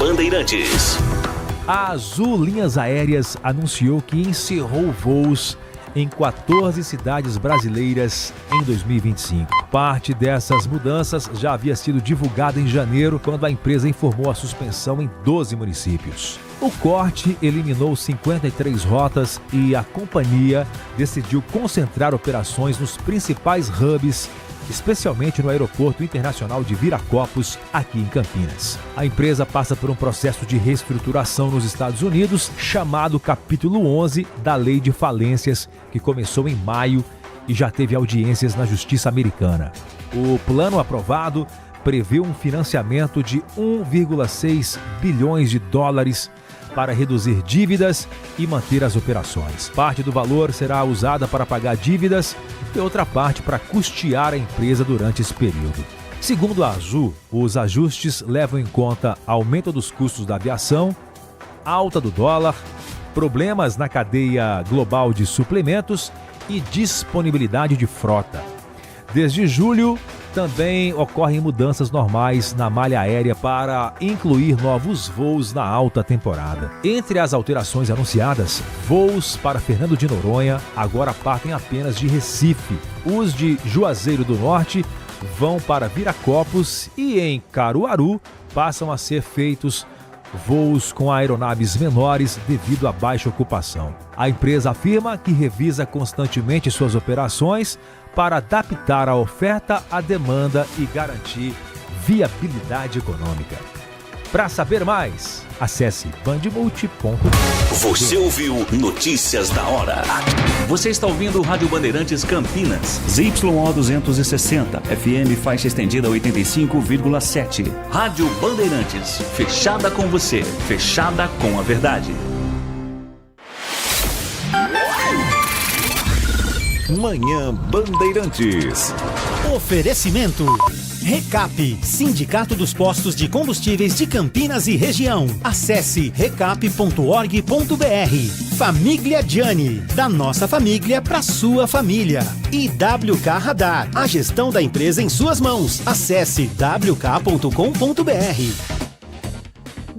Bandeirantes. A Azul Linhas Aéreas anunciou que encerrou voos em 14 cidades brasileiras em 2025. Parte dessas mudanças já havia sido divulgada em janeiro, quando a empresa informou a suspensão em 12 municípios. O corte eliminou 53 rotas e a companhia decidiu concentrar operações nos principais hubs, especialmente no Aeroporto Internacional de Viracopos, aqui em Campinas. A empresa passa por um processo de reestruturação nos Estados Unidos, chamado Capítulo 11 da Lei de Falências, que começou em maio e já teve audiências na Justiça Americana. O plano aprovado prevê um financiamento de 1,6 bilhões de dólares para reduzir dívidas e manter as operações. Parte do valor será usada para pagar dívidas e outra parte para custear a empresa durante esse período. Segundo a Azul, os ajustes levam em conta aumento dos custos da aviação, alta do dólar, problemas na cadeia global de suplementos e disponibilidade de frota. Desde julho, também ocorrem mudanças normais na malha aérea para incluir novos voos na alta temporada. Entre as alterações anunciadas, voos para Fernando de Noronha agora partem apenas de Recife. Os de Juazeiro do Norte vão para Viracopos e em Caruaru passam a ser feitos voos com aeronaves menores devido à baixa ocupação. A empresa afirma que revisa constantemente suas operações para adaptar a oferta à demanda e garantir viabilidade econômica. Para saber mais, acesse bandmulti.com. Você ouviu Notícias da Hora. Você está ouvindo o Rádio Bandeirantes Campinas. ZYO 260, FM faixa estendida 85,7. Rádio Bandeirantes, fechada com você, fechada com a verdade. Manhã Bandeirantes. Oferecimento Recap, Sindicato dos Postos de Combustíveis de Campinas e Região. Acesse recap.org.br. Família Gianni, da nossa família para sua família. E WK Radar, a gestão da empresa em suas mãos. Acesse wk.com.br.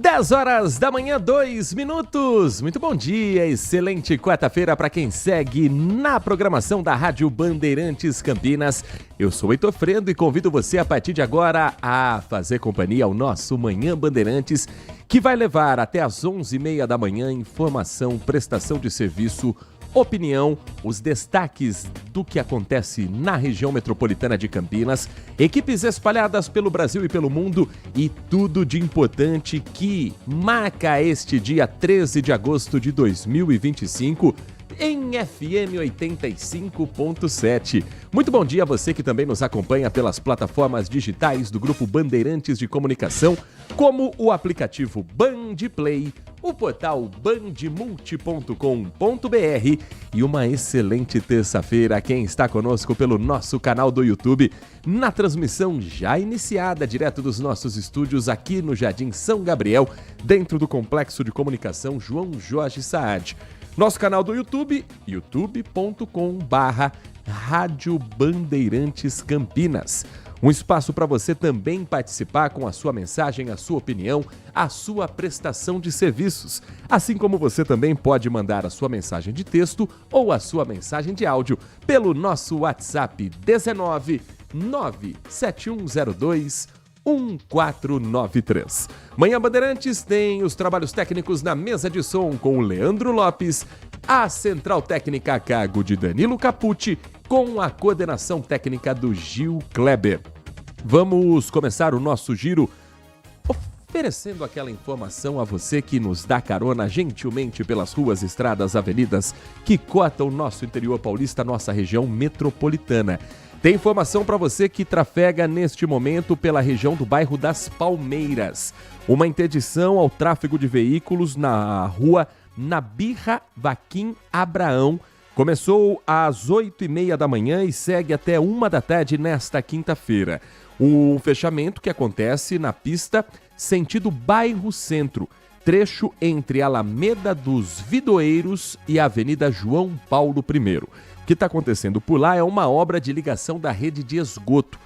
10 horas da manhã, 2 minutos. Muito bom dia, excelente quarta-feira para quem segue na programação da Rádio Bandeirantes Campinas. Eu sou Heitor Fredo e convido você a partir de agora a fazer companhia ao nosso Manhã Bandeirantes, que vai levar até às 11h30 da manhã informação, prestação de serviço, opinião, os destaques do que acontece na região metropolitana de Campinas, equipes espalhadas pelo Brasil e pelo mundo e tudo de importante que marca este dia 13 de agosto de 2025 em FM 85.7. Muito bom dia a você que também nos acompanha pelas plataformas digitais do Grupo Bandeirantes de Comunicação, como o aplicativo Bandplay, o portal bandmulti.com.br e uma excelente terça-feira a quem está conosco pelo nosso canal do YouTube, na transmissão já iniciada direto dos nossos estúdios aqui no Jardim São Gabriel, dentro do Complexo de Comunicação João Jorge Saad. Nosso canal do YouTube, youtube.com/Rádio Bandeirantes Campinas. Um espaço para você também participar com a sua mensagem, a sua opinião, a sua prestação de serviços. Assim como você também pode mandar a sua mensagem de texto ou a sua mensagem de áudio pelo nosso WhatsApp 19 97102 1493. Manhã Bandeirantes tem os trabalhos técnicos na mesa de som com o Leandro Lopes, a central técnica a cargo de Danilo Capucci, com a coordenação técnica do Gil Kleber. Vamos começar o nosso giro oferecendo aquela informação a você que nos dá carona gentilmente pelas ruas, estradas, avenidas que cortam o nosso interior paulista, nossa região metropolitana. Tem informação para você que trafega neste momento pela região do bairro das Palmeiras. Uma interdição ao tráfego de veículos na rua Nabirra Vaquim Abraão começou às 8h30 da manhã e segue até 1 da tarde nesta quinta-feira. O fechamento que acontece na pista sentido bairro Centro, trecho entre Alameda dos Vidoeiros e a Avenida João Paulo I. O que está acontecendo por lá é uma obra de ligação da rede de esgoto,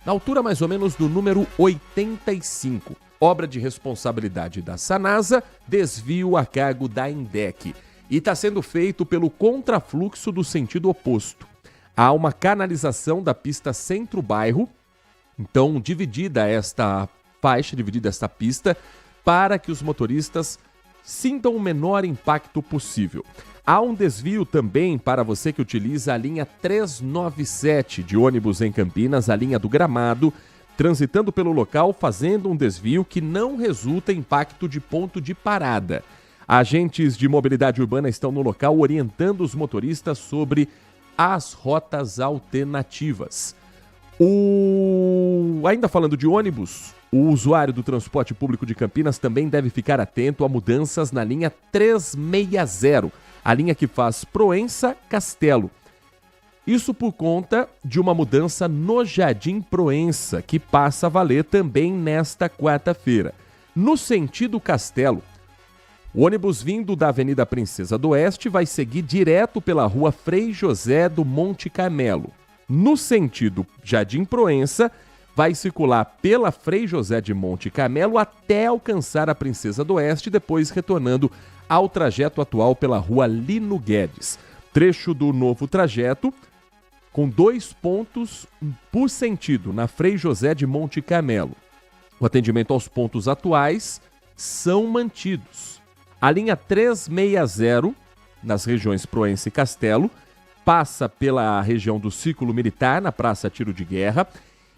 na altura mais ou menos do número 85. Obra de responsabilidade da Sanasa, desvio a cargo da Indec. E está sendo feito pelo contrafluxo do sentido oposto. Há uma canalização da pista centro-bairro, então dividida esta faixa, dividida esta pista, para que os motoristas sintam o menor impacto possível. Há um desvio também para você que utiliza a linha 397 de ônibus em Campinas, a linha do Gramado, transitando pelo local, fazendo um desvio que não resulta em impacto de ponto de parada. Agentes de mobilidade urbana estão no local orientando os motoristas sobre as rotas alternativas. Ainda falando de ônibus, o usuário do transporte público de Campinas também deve ficar atento a mudanças na linha 360, a linha que faz Proença-Castelo. Isso por conta de uma mudança no Jardim Proença, que passa a valer também nesta quarta-feira. No sentido Castelo, o ônibus vindo da Avenida Princesa do Oeste vai seguir direto pela rua Frei José do Monte Carmelo. No sentido Jardim Proença, vai circular pela Frei José de Monte Carmelo até alcançar a Princesa do Oeste, depois retornando ao trajeto atual pela rua Lino Guedes. Trecho do novo trajeto com 2 pontos por sentido na Frei José de Monte Carmelo. O atendimento aos pontos atuais são mantidos. A linha 360, nas regiões Proença e Castelo, passa pela região do Círculo Militar, na Praça Tiro de Guerra,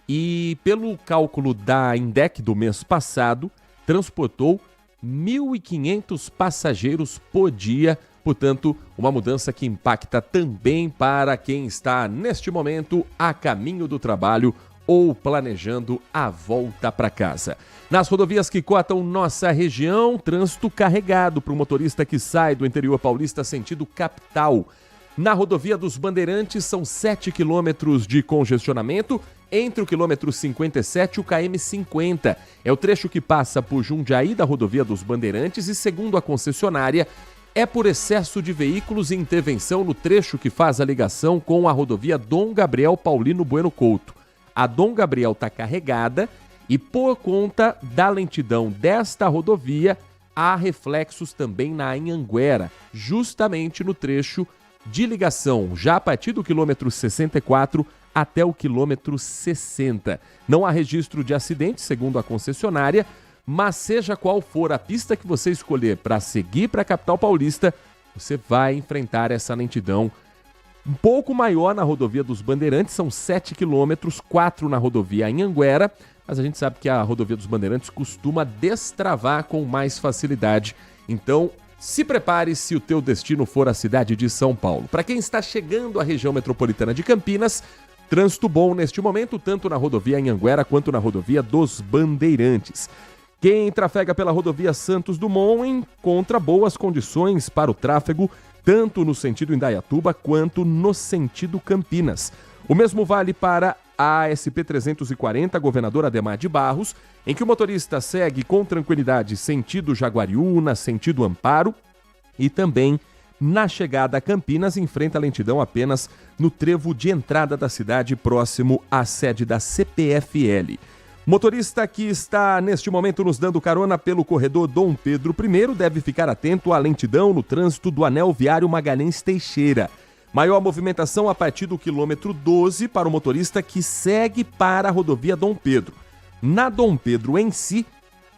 e pelo cálculo da Indec do mês passado, transportou 1.500 passageiros por dia. Portanto, uma mudança que impacta também para quem está, neste momento, a caminho do trabalho ou planejando a volta para casa. Nas rodovias que cortam nossa região, trânsito carregado para o motorista que sai do interior paulista sentido capital. Na rodovia dos Bandeirantes, são 7 quilômetros de congestionamento entre o quilômetro 57 e o KM 50. É o trecho que passa por Jundiaí da rodovia dos Bandeirantes e, segundo a concessionária, é por excesso de veículos e intervenção no trecho que faz a ligação com a rodovia Dom Gabriel Paulino Bueno Couto. A Dom Gabriel está carregada e, por conta da lentidão desta rodovia, há reflexos também na Anhanguera, justamente no trecho de ligação, já a partir do quilômetro 64 até o quilômetro 60. Não há registro de acidente, segundo a concessionária, mas seja qual for a pista que você escolher para seguir para a capital paulista, você vai enfrentar essa lentidão um pouco maior na rodovia dos Bandeirantes, são 7 quilômetros, 4 na rodovia Anhanguera, mas a gente sabe que a rodovia dos Bandeirantes costuma destravar com mais facilidade. Então, se prepare se o teu destino for a cidade de São Paulo. Para quem está chegando à região metropolitana de Campinas, trânsito bom neste momento, tanto na rodovia Anhanguera quanto na rodovia dos Bandeirantes. Quem trafega pela rodovia Santos Dumont encontra boas condições para o tráfego, tanto no sentido Indaiatuba quanto no sentido Campinas. O mesmo vale para a SP-340, Governador Adhemar de Barros, em que o motorista segue com tranquilidade sentido Jaguariúna, sentido Amparo, e também na chegada a Campinas enfrenta lentidão apenas no trevo de entrada da cidade próximo à sede da CPFL. Motorista que está neste momento nos dando carona pelo corredor Dom Pedro I deve ficar atento à lentidão no trânsito do anel viário Magalhães Teixeira. Maior movimentação a partir do quilômetro 12 para o motorista que segue para a rodovia Dom Pedro. Na Dom Pedro em si,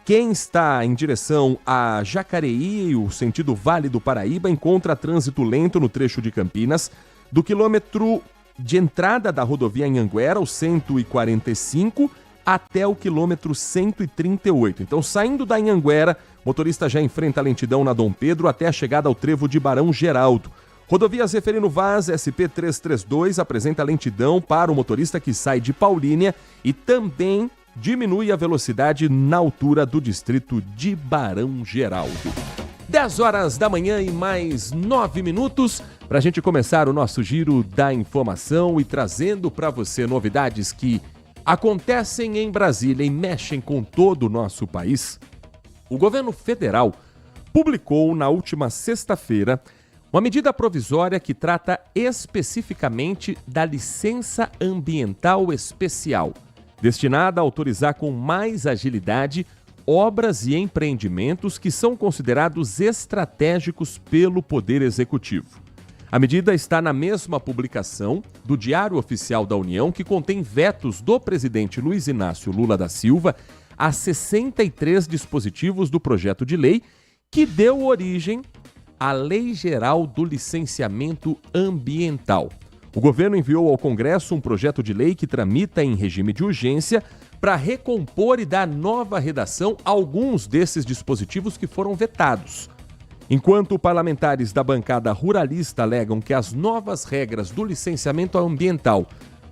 quem está em direção a Jacareí, o sentido Vale do Paraíba, encontra trânsito lento no trecho de Campinas. Do quilômetro de entrada da rodovia Anhanguera, o 145, até o quilômetro 138. Então, saindo da Anhanguera, o motorista já enfrenta a lentidão na Dom Pedro até a chegada ao trevo de Barão Geraldo. Rodovia Zeferino Vaz, SP-332, apresenta lentidão para o motorista que sai de Paulínia e também diminui a velocidade na altura do distrito de Barão Geraldo. 10 horas da manhã e mais 9 minutos para a gente começar o nosso giro da informação e trazendo para você novidades que acontecem em Brasília e mexem com todo o nosso país. O governo federal publicou na última sexta-feira uma medida provisória que trata especificamente da licença ambiental especial, destinada a autorizar com mais agilidade obras e empreendimentos que são considerados estratégicos pelo Poder Executivo. A medida está na mesma publicação do Diário Oficial da União, que contém vetos do presidente Luiz Inácio Lula da Silva a 63 dispositivos do projeto de lei que deu origem à Lei Geral do Licenciamento Ambiental. O governo enviou ao Congresso um projeto de lei que tramita em regime de urgência para recompor e dar nova redação a alguns desses dispositivos que foram vetados. Enquanto parlamentares da bancada ruralista alegam que as novas regras do licenciamento ambiental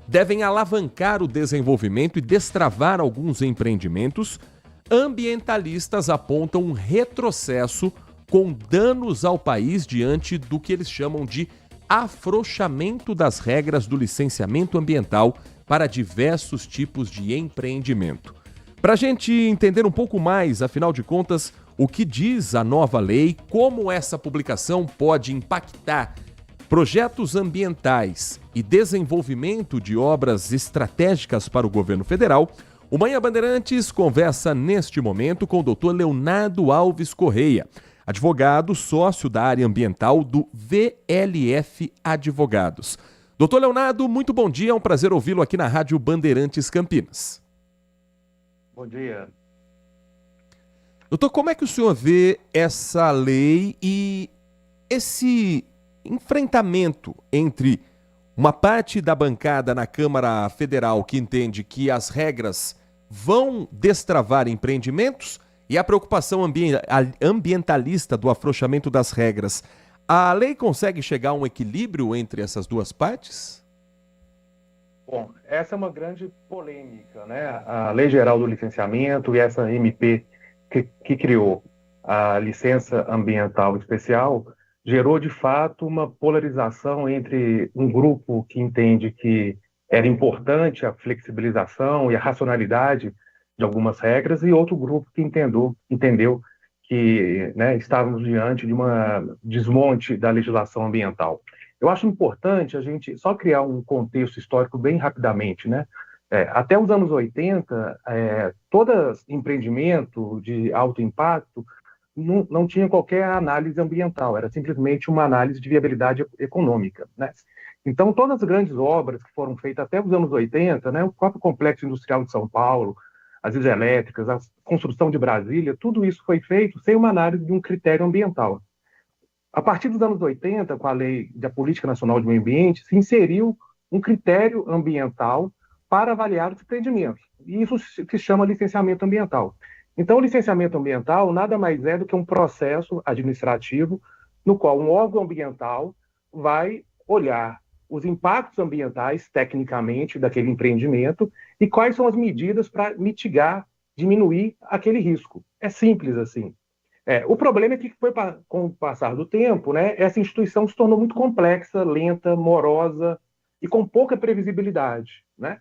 devem alavancar o desenvolvimento e destravar alguns empreendimentos, ambientalistas apontam um retrocesso com danos ao país diante do que eles chamam de afrouxamento das regras do licenciamento ambiental para diversos tipos de empreendimento. Para a gente entender um pouco mais, afinal de contas, o que diz a nova lei, como essa publicação pode impactar projetos ambientais e desenvolvimento de obras estratégicas para o governo federal, o Manhã Bandeirantes conversa neste momento com o Dr. Leonardo Alves Correia, advogado, sócio da área ambiental do VLF Advogados. Doutor Leonardo, muito bom dia, é um prazer ouvi-lo aqui na Rádio Bandeirantes Campinas. Bom dia. Doutor, como é que o senhor vê essa lei e esse enfrentamento entre uma parte da bancada na Câmara Federal que entende que as regras vão destravar empreendimentos e a preocupação ambientalista do afrouxamento das regras? A lei consegue chegar a um equilíbrio entre essas duas partes? Bom, essa é uma grande polêmica, né? A Lei Geral do Licenciamento e essa MP que criou a licença ambiental especial gerou, de fato, uma polarização entre um grupo que entende que era importante a flexibilização e a racionalidade de algumas regras e outro grupo que entendeu que, né, estávamos diante de uma desmonte da legislação ambiental. Eu acho importante a gente só criar um contexto histórico bem rapidamente, né? Até os anos 80, todo empreendimento de alto impacto não tinha qualquer análise ambiental, era simplesmente uma análise de viabilidade econômica, né? Então, todas as grandes obras que foram feitas até os anos 80, né, o próprio Complexo Industrial de São Paulo, as hidrelétricas, a construção de Brasília, tudo isso foi feito sem uma análise de um critério ambiental. A partir dos anos 80, com a Lei da Política Nacional de Meio Ambiente, se inseriu um critério ambiental para avaliar os empreendimentos. E isso se chama licenciamento ambiental. Então, o licenciamento ambiental nada mais é do que um processo administrativo no qual um órgão ambiental vai olhar os impactos ambientais, tecnicamente, daquele empreendimento e quais são as medidas para mitigar, diminuir aquele risco. É simples assim. O problema é que, com o passar do tempo, né, essa instituição se tornou muito complexa, lenta, morosa e com pouca previsibilidade, né?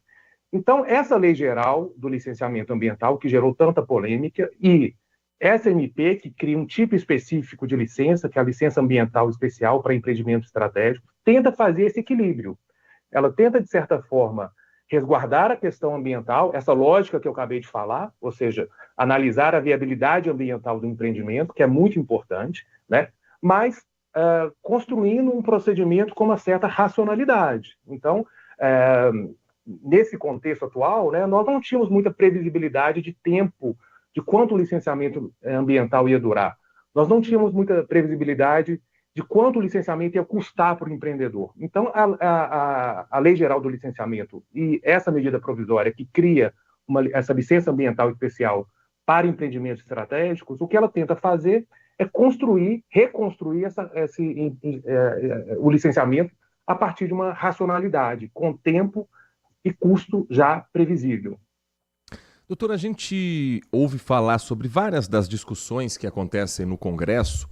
Então, essa Lei Geral do Licenciamento Ambiental, que gerou tanta polêmica, e essa MP, que cria um tipo específico de licença, que é a licença ambiental especial para empreendimentos estratégicos, tenta fazer esse equilíbrio. Ela tenta, de certa forma, resguardar a questão ambiental, essa lógica que eu acabei de falar, ou seja, analisar a viabilidade ambiental do empreendimento, que é muito importante, né? Mas construindo um procedimento com uma certa racionalidade. Então, nesse contexto atual, né, nós não tínhamos muita previsibilidade de tempo, de quanto o licenciamento ambiental ia durar. Nós não tínhamos muita previsibilidade de quanto o licenciamento ia custar para o empreendedor. Então, a Lei Geral do Licenciamento e essa medida provisória que cria essa licença ambiental especial para empreendimentos estratégicos, o que ela tenta fazer é reconstruir o licenciamento a partir de uma racionalidade, com tempo e custo já previsível. Doutor, a gente ouve falar sobre várias das discussões que acontecem no Congresso,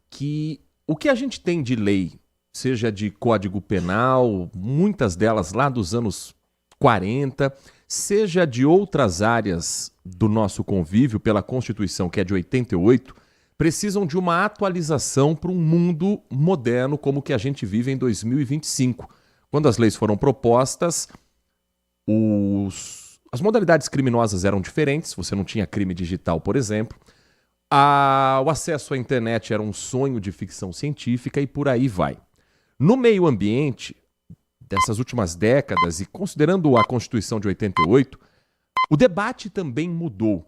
que o que a gente tem de lei, seja de Código Penal, muitas delas lá dos anos 40, seja de outras áreas do nosso convívio pela Constituição, que é de 88, precisam de uma atualização para um mundo moderno como o que a gente vive em 2025. Quando as leis foram propostas, as modalidades criminosas eram diferentes, você não tinha crime digital, por exemplo. O acesso à internet era um sonho de ficção científica e por aí vai. No meio ambiente, dessas últimas décadas, e considerando a Constituição de 88, o debate também mudou.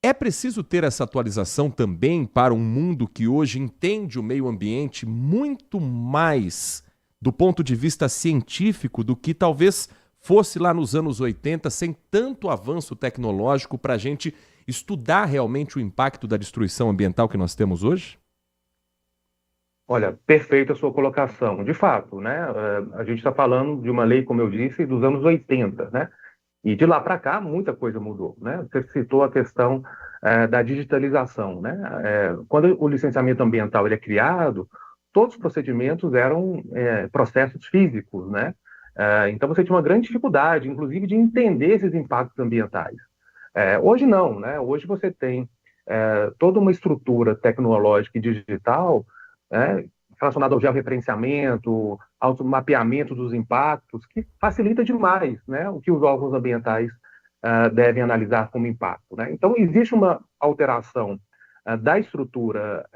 É preciso ter essa atualização também para um mundo que hoje entende o meio ambiente muito mais do ponto de vista científico do que talvez fosse lá nos anos 80, sem tanto avanço tecnológico para a gente estudar realmente o impacto da destruição ambiental que nós temos hoje? Olha, perfeita a sua colocação. De fato, né, a gente está falando de uma lei, como eu disse, dos anos 80, né? E de lá para cá, muita coisa mudou, né? Você citou a questão da digitalização, né? Quando o licenciamento ambiental ele é criado, todos os procedimentos eram processos físicos, né? Então você tinha uma grande dificuldade, inclusive, de entender esses impactos ambientais. Hoje não, né? Hoje você tem toda uma estrutura tecnológica e digital, relacionada ao georreferenciamento, ao mapeamento dos impactos, que facilita demais, né, o que os órgãos ambientais devem analisar como impacto, né? Então, existe uma alteração da estrutura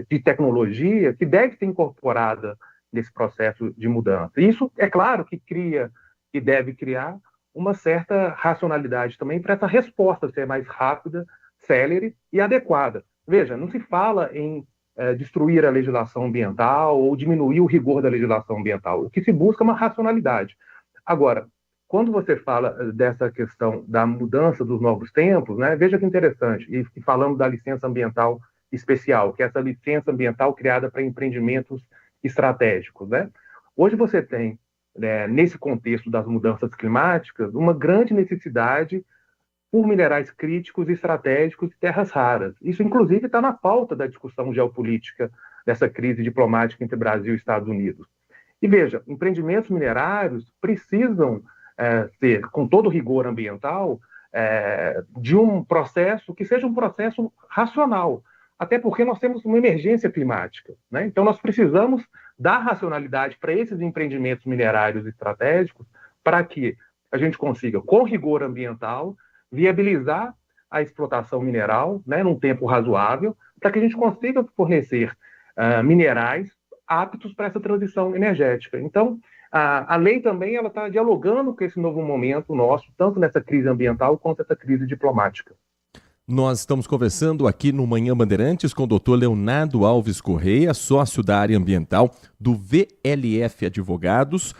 de tecnologia que deve ser incorporada nesse processo de mudança. Isso, é claro, que cria e deve criar uma certa racionalidade também para essa resposta ser mais rápida, célere e adequada. Veja, não se fala em destruir a legislação ambiental ou diminuir o rigor da legislação ambiental. O que se busca é uma racionalidade. Agora, quando você fala dessa questão da mudança dos novos tempos, né, veja que interessante, e falando da licença ambiental especial, que é essa licença ambiental criada para empreendimentos estratégicos, né? Hoje você tem, nesse contexto das mudanças climáticas, uma grande necessidade por minerais críticos, estratégicos e terras raras. Isso, inclusive, está na pauta da discussão geopolítica dessa crise diplomática entre Brasil e Estados Unidos. E veja, empreendimentos minerários precisam ter, com todo o rigor ambiental, de um processo que seja um processo racional, até porque nós temos uma emergência climática, né? Então, nós precisamos dar racionalidade para esses empreendimentos minerários estratégicos para que a gente consiga, com rigor ambiental, viabilizar a explotação mineral, né, num tempo razoável, para que a gente consiga fornecer minerais aptos para essa transição energética. Então, a lei também está dialogando com esse novo momento nosso, tanto nessa crise ambiental quanto essa crise diplomática. Nós estamos conversando aqui no Manhã Bandeirantes com o Dr. Leonardo Alves Correia, sócio da área ambiental do VLF Advogados.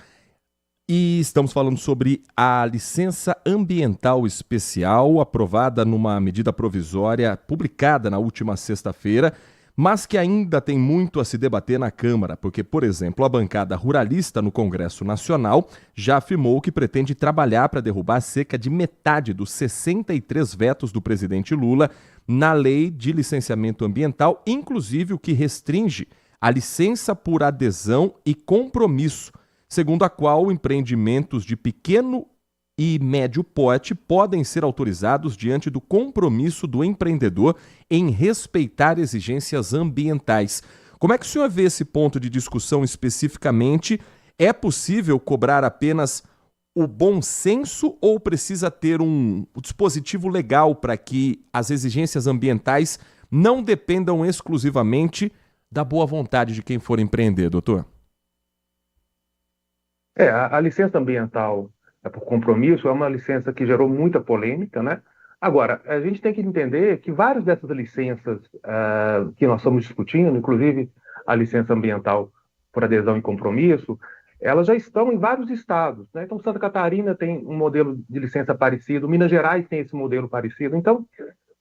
E estamos falando sobre a licença ambiental especial, aprovada numa medida provisória publicada na última sexta-feira, mas que ainda tem muito a se debater na Câmara, porque, por exemplo, a bancada ruralista no Congresso Nacional já afirmou que pretende trabalhar para derrubar cerca de metade dos 63 vetos do presidente Lula na lei de licenciamento ambiental, inclusive o que restringe a licença por adesão e compromisso, segundo a qual empreendimentos de pequeno e médio porte podem ser autorizados diante do compromisso do empreendedor em respeitar exigências ambientais. Como é que o senhor vê esse ponto de discussão especificamente? É possível cobrar apenas o bom senso ou precisa ter um dispositivo legal para que as exigências ambientais não dependam exclusivamente da boa vontade de quem for empreender, doutor? A licença ambiental por compromisso é uma licença que gerou muita polêmica, né? Agora, a gente tem que entender que várias dessas licenças que nós estamos discutindo, inclusive a licença ambiental por adesão e compromisso, elas já estão em vários estados, né? Então, Santa Catarina tem um modelo de licença parecido, Minas Gerais tem esse modelo parecido. Então,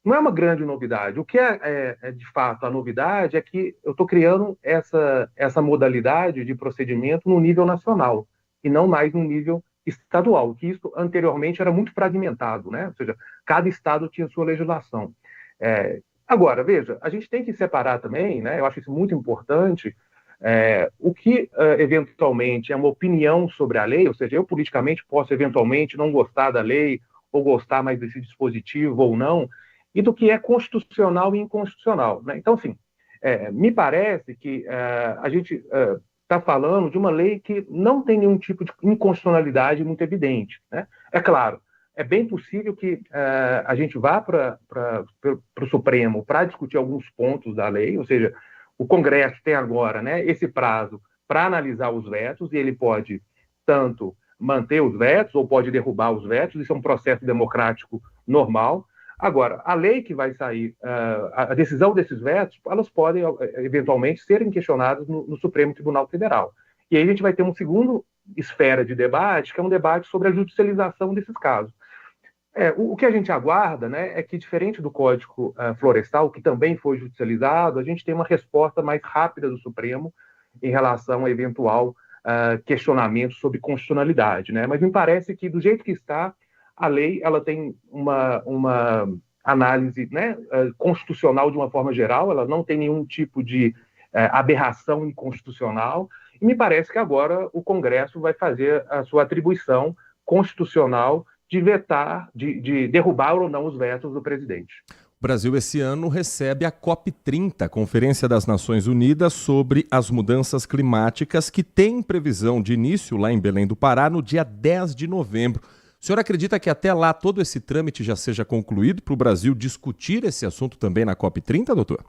não é uma grande novidade. O que é de fato a novidade é que eu estou criando essa modalidade de procedimento no nível nacional e não mais no nível estadual, que isso anteriormente era muito fragmentado, né? Ou seja, cada estado tinha sua legislação. Agora, veja, a gente tem que separar também, né? Eu acho isso muito importante, o que eventualmente é uma opinião sobre a lei, ou seja, eu politicamente posso eventualmente não gostar da lei ou gostar mais desse dispositivo ou não, e do que é constitucional e inconstitucional, né? Então, assim, me parece que a gente está falando de uma lei que não tem nenhum tipo de inconstitucionalidade muito evidente, né? É claro, é bem possível que a gente vá para o Supremo para discutir alguns pontos da lei, ou seja, o Congresso tem agora, né, esse prazo para analisar os vetos, e ele pode tanto manter os vetos ou pode derrubar os vetos, isso é um processo democrático normal. Agora, a lei que vai sair, a decisão desses vetos, elas podem eventualmente serem questionadas no Supremo Tribunal Federal. E aí a gente vai ter uma segunda esfera de debate, que é um debate sobre a judicialização desses casos. O que a gente aguarda, né, é que, diferente do Código Florestal, que também foi judicializado, a gente tem uma resposta mais rápida do Supremo em relação a eventual questionamento sobre constitucionalidade, né? Mas me parece que, do jeito que está, a lei ela tem uma análise, né, constitucional de uma forma geral, ela não tem nenhum tipo de aberração inconstitucional, e me parece que agora o Congresso vai fazer a sua atribuição constitucional de vetar, de derrubar ou não os vetos do presidente. O Brasil esse ano recebe a COP30, Conferência das Nações Unidas sobre as Mudanças Climáticas, que tem previsão de início lá em Belém do Pará no dia 10 de novembro. O senhor acredita que até lá todo esse trâmite já seja concluído para o Brasil discutir esse assunto também na COP30, doutor?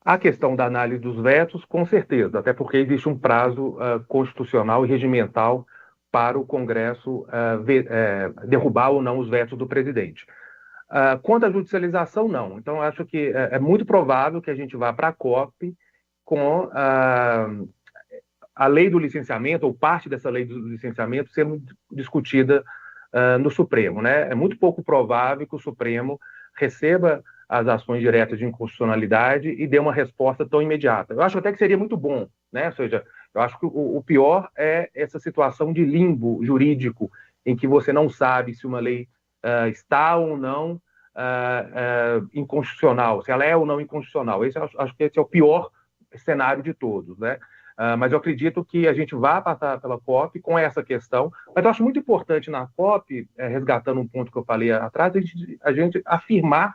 A questão da análise dos vetos, com certeza, até porque existe um prazo constitucional e regimental para o Congresso derrubar ou não os vetos do presidente. Quanto à judicialização, não. Então, acho que é muito provável que a gente vá para a COP com a lei do licenciamento, ou parte dessa lei do licenciamento, sendo discutida no Supremo, né? É muito pouco provável que o Supremo receba as ações diretas de inconstitucionalidade e dê uma resposta tão imediata. Eu acho até que seria muito bom, né? Ou seja, eu acho que o pior é essa situação de limbo jurídico, em que você não sabe se uma lei está ou não inconstitucional, se ela é ou não inconstitucional. Acho que esse é o pior cenário de todos, né? Mas eu acredito que a gente vai passar pela COP com essa questão. Mas eu acho muito importante na COP, resgatando um ponto que eu falei atrás, a gente afirmar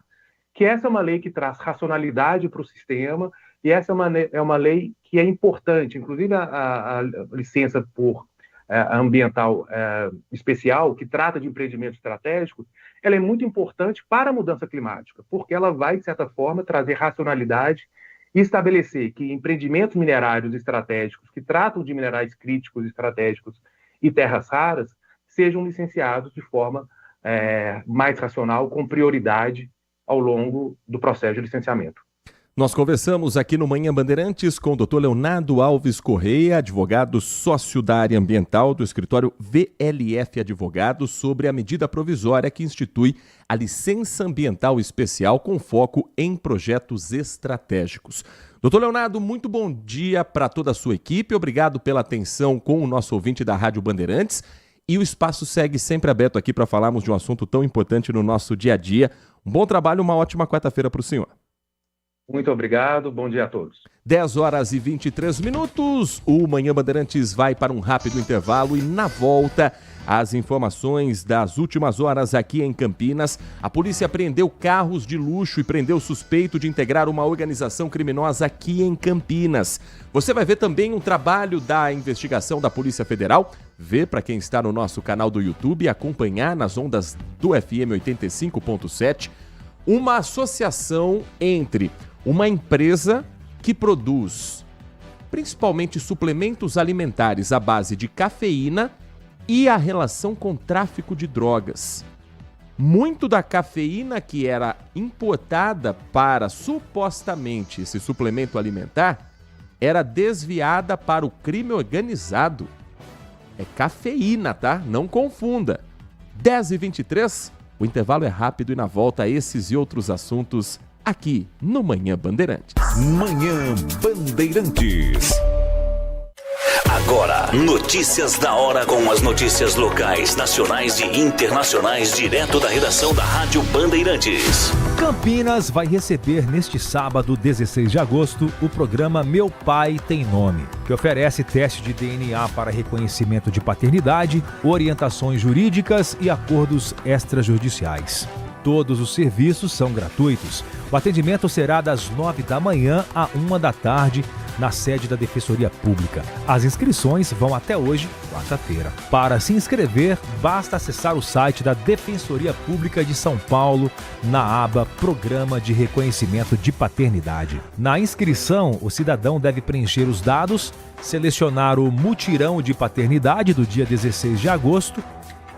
que essa é uma lei que traz racionalidade para o sistema, e essa é uma lei que é importante. Inclusive a licença ambiental especial, que trata de empreendimentos estratégicos, ela é muito importante para a mudança climática, porque ela vai, de certa forma, trazer racionalidade e estabelecer que empreendimentos minerários estratégicos, que tratam de minerais críticos, estratégicos e terras raras, sejam licenciados de forma mais racional, com prioridade ao longo do processo de licenciamento. Nós conversamos aqui no Manhã Bandeirantes com o Dr. Leonardo Alves Correia, advogado sócio da área ambiental do escritório VLF Advogados, sobre a medida provisória que institui a licença ambiental especial com foco em projetos estratégicos. Dr. Leonardo, muito bom dia para toda a sua equipe, obrigado pela atenção com o nosso ouvinte da Rádio Bandeirantes, e o espaço segue sempre aberto aqui para falarmos de um assunto tão importante no nosso dia a dia. Um bom trabalho, uma ótima quarta-feira para o senhor. Muito obrigado, bom dia a todos. 10 horas e 23 minutos, o Manhã Bandeirantes vai para um rápido intervalo e na volta, as informações das últimas horas aqui em Campinas. A polícia apreendeu carros de luxo e prendeu suspeito de integrar uma organização criminosa aqui em Campinas. Você vai ver também um trabalho da investigação da Polícia Federal, ver para quem está no nosso canal do YouTube e acompanhar nas ondas do FM 85.7, uma associação entre uma empresa que produz principalmente suplementos alimentares à base de cafeína e a relação com tráfico de drogas. Muito da cafeína que era importada para supostamente esse suplemento alimentar era desviada para o crime organizado. É cafeína, tá? Não confunda. 10h23, o intervalo é rápido e na volta esses e outros assuntos aqui no Manhã Bandeirantes. Manhã Bandeirantes. Agora, notícias da hora com as notícias locais, nacionais e internacionais, direto da redação da Rádio Bandeirantes. Campinas vai receber neste sábado, 16 de agosto, o programa Meu Pai Tem Nome, que oferece teste de DNA para reconhecimento de paternidade, orientações jurídicas e acordos extrajudiciais. Todos os serviços são gratuitos. O atendimento será das 9 da manhã à 1 da tarde, na sede da Defensoria Pública. As inscrições vão até hoje, quarta-feira. Para se inscrever, basta acessar o site da Defensoria Pública de São Paulo, na aba Programa de Reconhecimento de Paternidade. Na inscrição, o cidadão deve preencher os dados, selecionar o mutirão de paternidade do dia 16 de agosto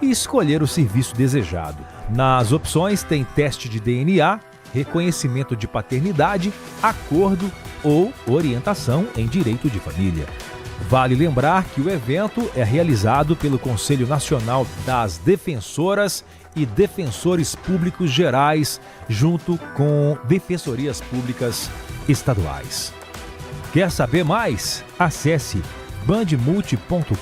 e escolher o serviço desejado. Nas opções tem teste de DNA, reconhecimento de paternidade, acordo ou orientação em direito de família. Vale lembrar que o evento é realizado pelo Conselho Nacional das Defensoras e Defensores Públicos Gerais, junto com defensorias públicas estaduais. Quer saber mais? Acesse bandmulti.com.br.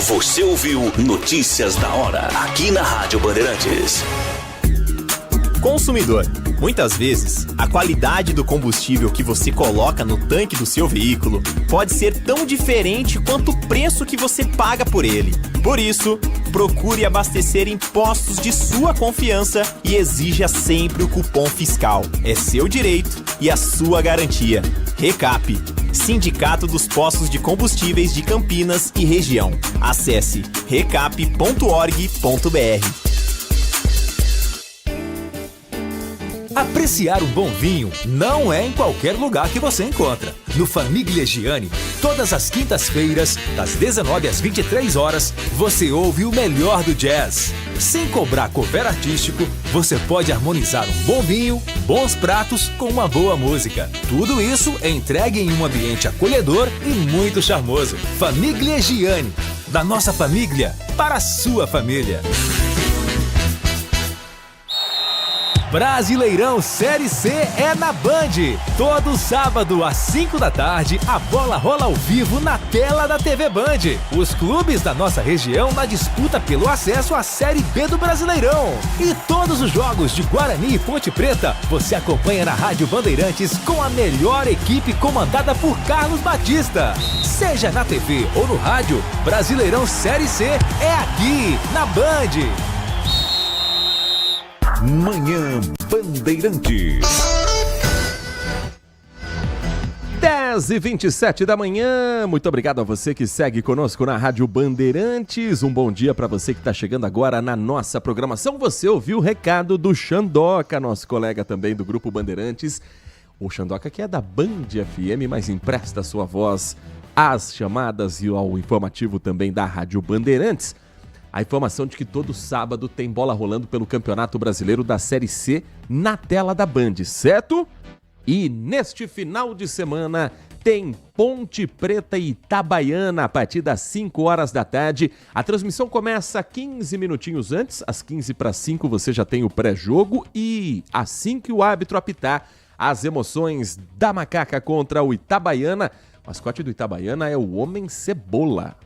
Você ouviu Notícias da Hora, aqui na Rádio Bandeirantes. Consumidor, muitas vezes, a qualidade do combustível que você coloca no tanque do seu veículo pode ser tão diferente quanto o preço que você paga por ele. Por isso, procure abastecer em postos de sua confiança e exija sempre o cupom fiscal. É seu direito e a sua garantia. Recap, Sindicato dos Postos de Combustíveis de Campinas e Região. Acesse recap.org.br. Apreciar um bom vinho não é em qualquer lugar que você encontra. No Famiglia Giani, todas as quintas-feiras, das 19 às 23 horas, você ouve o melhor do jazz. Sem cobrar cover artístico, você pode harmonizar um bom vinho, bons pratos com uma boa música. Tudo isso é entregue em um ambiente acolhedor e muito charmoso. Famiglia Giani, da nossa família para a sua família. Brasileirão Série C é na Band. Todo sábado às 5 da tarde, a bola rola ao vivo na tela da TV Band. Os clubes da nossa região na disputa pelo acesso à Série B do Brasileirão. E todos os jogos de Guarani e Ponte Preta você acompanha na Rádio Bandeirantes com a melhor equipe comandada por Carlos Batista. Seja na TV ou no rádio, Brasileirão Série C é aqui, na Band. Manhã Bandeirantes. 10h27 da manhã. Muito obrigado a você que segue conosco na Rádio Bandeirantes. Um bom dia para você que está chegando agora na nossa programação. Você ouviu o recado do Xandoca, nosso colega também do Grupo Bandeirantes. O Xandoca que é da Band FM, mas empresta sua voz às chamadas e ao informativo também da Rádio Bandeirantes. A informação de que todo sábado tem bola rolando pelo Campeonato Brasileiro da Série C na tela da Band, certo? E neste final de semana tem Ponte Preta e Itabaiana a partir das 5 horas da tarde. A transmissão começa 15 minutinhos antes, às 15:05 você já tem o pré-jogo e assim que o árbitro apitar, as emoções da Macaca contra o Itabaiana. O mascote do Itabaiana é o Homem Cebola.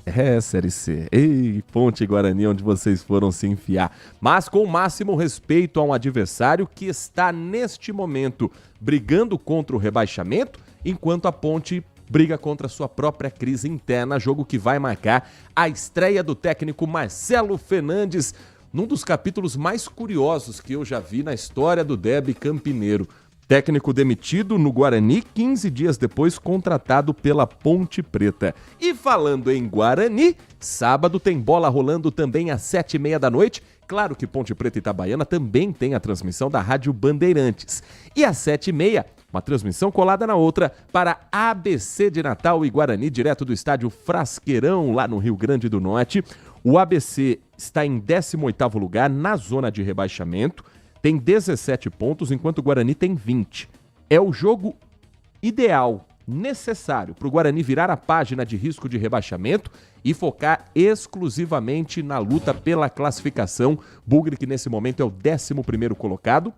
É, Série C. Ei, Ponte e Guarani, onde vocês foram se enfiar. Mas com o máximo respeito a um adversário que está, neste momento, brigando contra o rebaixamento, enquanto a Ponte briga contra a sua própria crise interna, jogo que vai marcar a estreia do técnico Marcelo Fernandes, num dos capítulos mais curiosos que eu já vi na história do derby campineiro. Técnico demitido no Guarani, 15 dias depois contratado pela Ponte Preta. E falando em Guarani, sábado tem bola rolando também às 7h30 da noite. Claro que Ponte Preta e Itabaiana também tem a transmissão da Rádio Bandeirantes. E às 7h30, uma transmissão colada na outra para ABC de Natal e Guarani, direto do estádio Frasqueirão, lá no Rio Grande do Norte. O ABC está em 18º lugar na zona de rebaixamento. Tem 17 pontos, enquanto o Guarani tem 20. É o jogo ideal, necessário, para o Guarani virar a página de risco de rebaixamento e focar exclusivamente na luta pela classificação. Bugre, que nesse momento é o 11º colocado.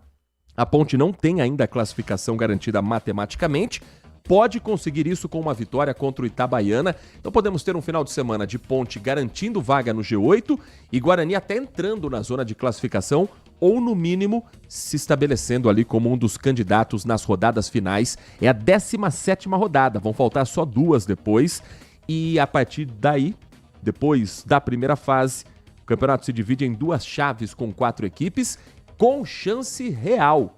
A Ponte não tem ainda a classificação garantida matematicamente. Pode conseguir isso com uma vitória contra o Itabaiana. Então podemos ter um final de semana de Ponte garantindo vaga no G8 e Guarani até entrando na zona de classificação ou, no mínimo, se estabelecendo ali como um dos candidatos nas rodadas finais. É a 17ª rodada, vão faltar só 2 depois. E a partir daí, depois da primeira fase, o campeonato se divide em 2 chaves com 4 equipes, com chance real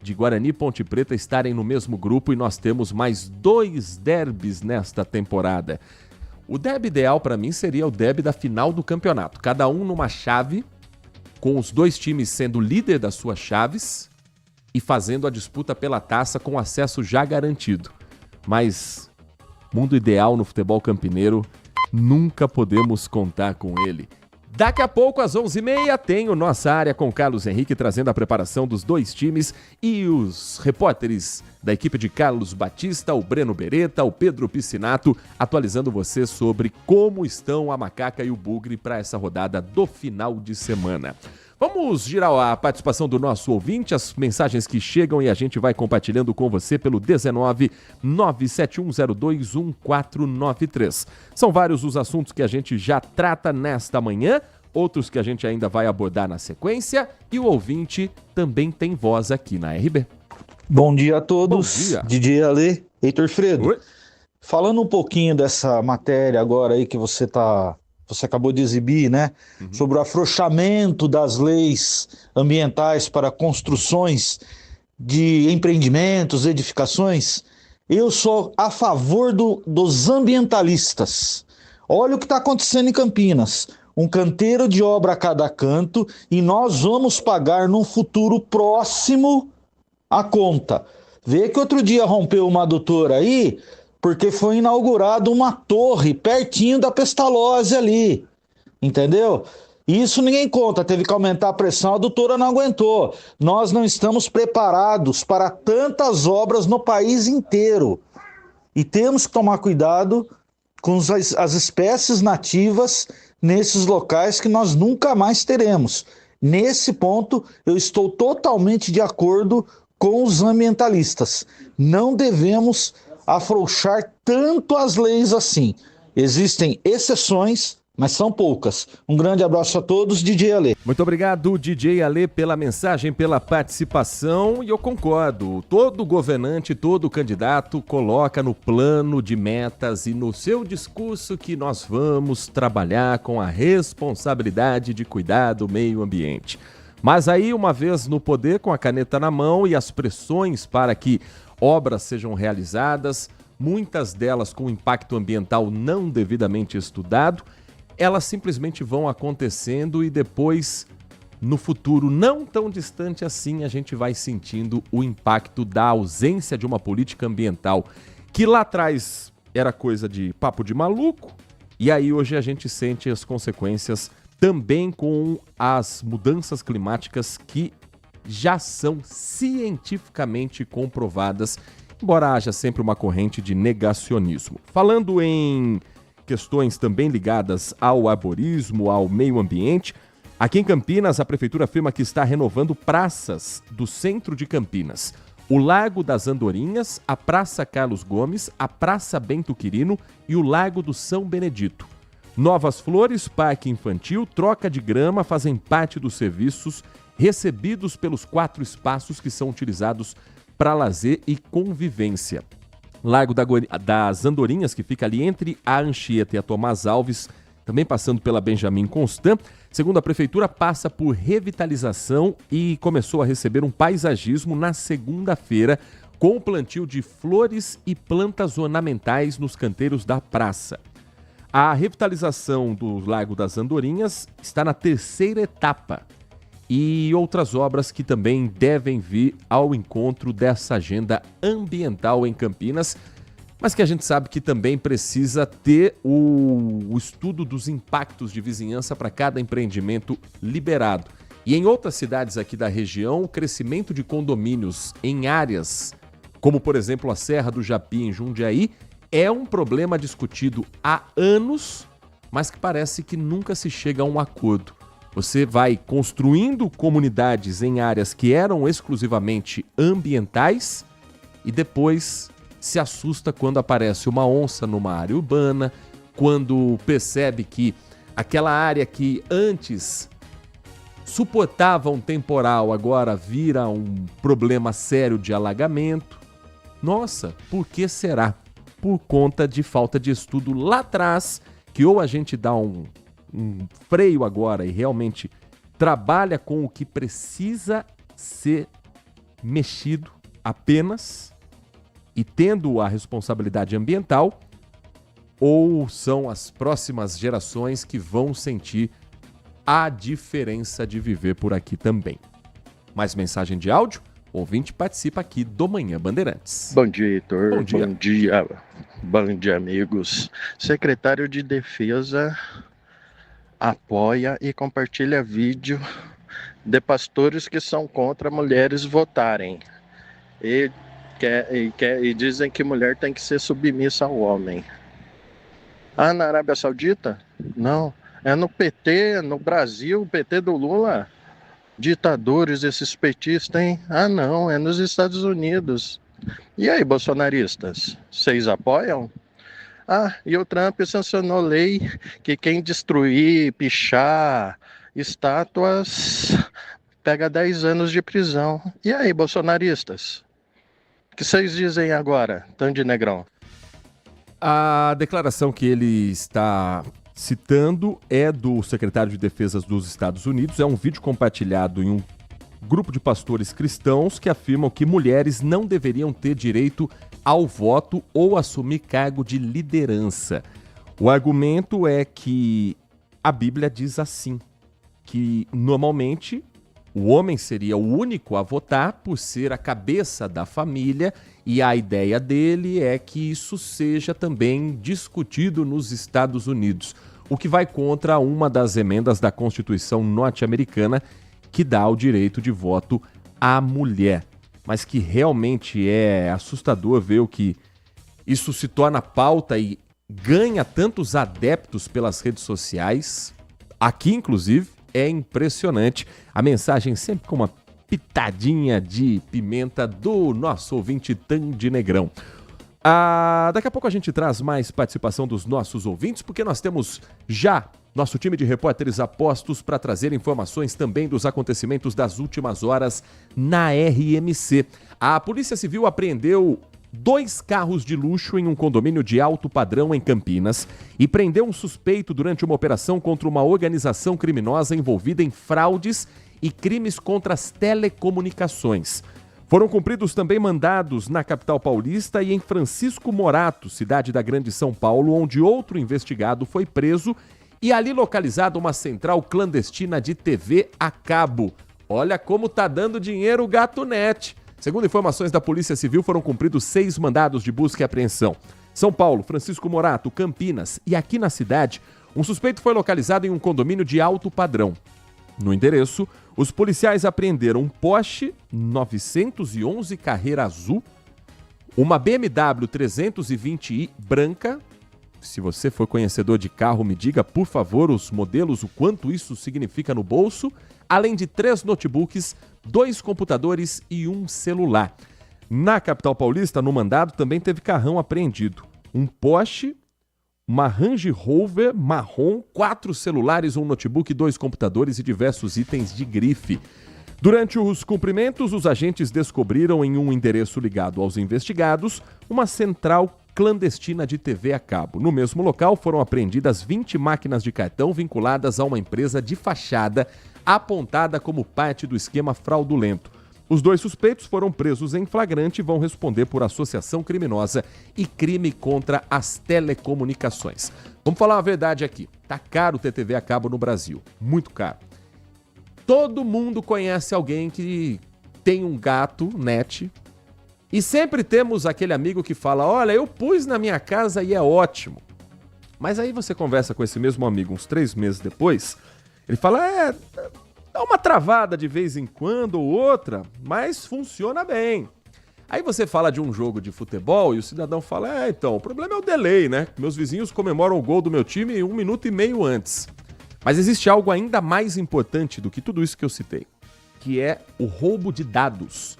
de Guarani e Ponte Preta estarem no mesmo grupo e nós temos mais 2 derbys nesta temporada. O derby ideal para mim seria o derby da final do campeonato. Cada um numa chave, com os 2 times sendo líder das suas chaves e fazendo a disputa pela taça com acesso já garantido. Mas mundo ideal no futebol campineiro, nunca podemos contar com ele. Daqui a pouco, às 11h30, tem o Nossa Área com Carlos Henrique trazendo a preparação dos 2 times e os repórteres da equipe de Carlos Batista, o Breno Beretta, o Pedro Piscinato, atualizando você sobre como estão a Macaca e o Bugre para essa rodada do final de semana. Vamos girar a participação do nosso ouvinte, as mensagens que chegam e a gente vai compartilhando com você pelo 19 97102 1493. São vários os assuntos que a gente já trata nesta manhã, outros que a gente ainda vai abordar na sequência e o ouvinte também tem voz aqui na RB. Bom dia a todos, Bom dia. DJ Ale, Heitor Fredo. Oi. Falando um pouquinho dessa matéria agora aí que você acabou de exibir, né? Sobre o afrouxamento das leis ambientais para construções de empreendimentos, edificações. Eu sou a favor dos ambientalistas. Olha o que está acontecendo em Campinas. Um canteiro de obra a cada canto e nós vamos pagar num futuro próximo a conta. Vê que outro dia rompeu uma adutora aí, porque foi inaugurada uma torre pertinho da Pestalozzi ali, entendeu? Isso ninguém conta, teve que aumentar a pressão, a adutora não aguentou. Nós não estamos preparados para tantas obras no país inteiro. E temos que tomar cuidado com as espécies nativas nesses locais que nós nunca mais teremos. Nesse ponto, eu estou totalmente de acordo com os ambientalistas. Não devemos afrouxar tanto as leis assim. Existem exceções, mas são poucas. Um grande abraço a todos, DJ Ale. Muito obrigado, DJ Ale, pela mensagem, pela participação, e eu concordo. Todo governante, todo candidato coloca no plano de metas e no seu discurso que nós vamos trabalhar com a responsabilidade de cuidar do meio ambiente. Mas aí, uma vez no poder, com a caneta na mão e as pressões para que obras sejam realizadas, muitas delas com impacto ambiental não devidamente estudado, elas simplesmente vão acontecendo e depois, no futuro não tão distante assim, a gente vai sentindo o impacto da ausência de uma política ambiental que lá atrás era coisa de papo de maluco, e aí hoje a gente sente as consequências também com as mudanças climáticas que já são cientificamente comprovadas, embora haja sempre uma corrente de negacionismo. Falando em questões também ligadas ao arborismo, ao meio ambiente, aqui em Campinas a prefeitura afirma que está renovando praças do centro de Campinas. O Lago das Andorinhas, a Praça Carlos Gomes, a Praça Bento Quirino e o Lago do São Benedito. Novas flores, parque infantil, troca de grama fazem parte dos serviços recebidos pelos 4 espaços que são utilizados para lazer e convivência. Lago das Andorinhas, que fica ali entre a Anchieta e a Tomás Alves, também passando pela Benjamin Constant, segundo a prefeitura, passa por revitalização e começou a receber um paisagismo na segunda-feira, com o plantio de flores e plantas ornamentais nos canteiros da praça. A revitalização do Lago das Andorinhas está na 3ª etapa e outras obras que também devem vir ao encontro dessa agenda ambiental em Campinas, mas que a gente sabe que também precisa ter o estudo dos impactos de vizinhança para cada empreendimento liberado. E em outras cidades aqui da região, o crescimento de condomínios em áreas, como por exemplo a Serra do Japi em Jundiaí, é um problema discutido há anos, mas que parece que nunca se chega a um acordo. Você vai construindo comunidades em áreas que eram exclusivamente ambientais e depois se assusta quando aparece uma onça numa área urbana, quando percebe que aquela área que antes suportava um temporal agora vira um problema sério de alagamento. Nossa, por que será? Por conta de falta de estudo lá atrás, que ou a gente dá um freio agora e realmente trabalha com o que precisa ser mexido apenas e tendo a responsabilidade ambiental, ou são as próximas gerações que vão sentir a diferença de viver por aqui também? Mais mensagem de áudio? O ouvinte participa aqui do Manhã Bandeirantes. Bom dia, Heitor. Bom dia. Bom dia, amigos. Secretário de Defesa apoia e compartilha vídeo de pastores que são contra mulheres votarem. E dizem que mulher tem que ser submissa ao homem. Na Arábia Saudita? Não. É no PT, no Brasil, o PT do Lula. Ditadores, esses petistas, hein? Não, é nos Estados Unidos. E aí, bolsonaristas, vocês apoiam? E o Trump sancionou lei que quem destruir, pichar estátuas pega 10 anos de prisão. E aí, bolsonaristas? O que vocês dizem agora, Tandy Negrão? A declaração que ele está citando é do secretário de Defesa dos Estados Unidos. É um vídeo compartilhado em um grupo de pastores cristãos que afirmam que mulheres não deveriam ter direito ao voto ou assumir cargo de liderança. O argumento é que a Bíblia diz assim, que normalmente o homem seria o único a votar por ser a cabeça da família, e a ideia dele é que isso seja também discutido nos Estados Unidos, o que vai contra uma das emendas da Constituição norte-americana que dá o direito de voto à mulher. Mas que realmente é assustador ver o que isso se torna pauta e ganha tantos adeptos pelas redes sociais. Aqui, inclusive, é impressionante. A mensagem sempre com uma pitadinha de pimenta do nosso ouvinte Tandy Negrão. Daqui a pouco a gente traz mais participação dos nossos ouvintes, porque nós temos já nosso time de repórteres a postos para trazer informações também dos acontecimentos das últimas horas na RMC. A Polícia Civil apreendeu 2 carros de luxo em um condomínio de alto padrão em Campinas e prendeu um suspeito durante uma operação contra uma organização criminosa envolvida em fraudes e crimes contra as telecomunicações. Foram cumpridos também mandados na capital paulista e em Francisco Morato, cidade da Grande São Paulo, onde outro investigado foi preso e ali localizada uma central clandestina de TV a cabo. Olha como tá dando dinheiro o GatoNet. Segundo informações da Polícia Civil, foram cumpridos 6 mandados de busca e apreensão. São Paulo, Francisco Morato, Campinas e aqui na cidade, um suspeito foi localizado em um condomínio de alto padrão. No endereço, os policiais apreenderam um Porsche 911 Carreira Azul, uma BMW 320i branca. Se você for conhecedor de carro, me diga, por favor, os modelos, o quanto isso significa no bolso, além de 3 notebooks, 2 computadores e um celular. Na capital paulista, no mandado, também teve carrão apreendido. Um Porsche, uma Range Rover marrom, 4 celulares, um notebook, 2 computadores e diversos itens de grife. Durante os cumprimentos, os agentes descobriram em um endereço ligado aos investigados uma central clandestina de TV a cabo. No mesmo local foram apreendidas 20 máquinas de cartão vinculadas a uma empresa de fachada apontada como parte do esquema fraudulento. Os 2 suspeitos foram presos em flagrante e vão responder por associação criminosa e crime contra as telecomunicações. Vamos falar a verdade aqui. Tá caro ter TV a cabo no Brasil. Muito caro. Todo mundo conhece alguém que tem um GatoNet. E sempre temos aquele amigo que fala, olha, eu pus na minha casa e é ótimo. Mas aí você conversa com esse mesmo amigo uns 3 meses depois, ele fala, dá uma travada de vez em quando ou outra, mas funciona bem. Aí você fala de um jogo de futebol e o cidadão fala, então, o problema é o delay, né? Meus vizinhos comemoram o gol do meu time 1 minuto e meio antes. Mas existe algo ainda mais importante do que tudo isso que eu citei, que é o roubo de dados.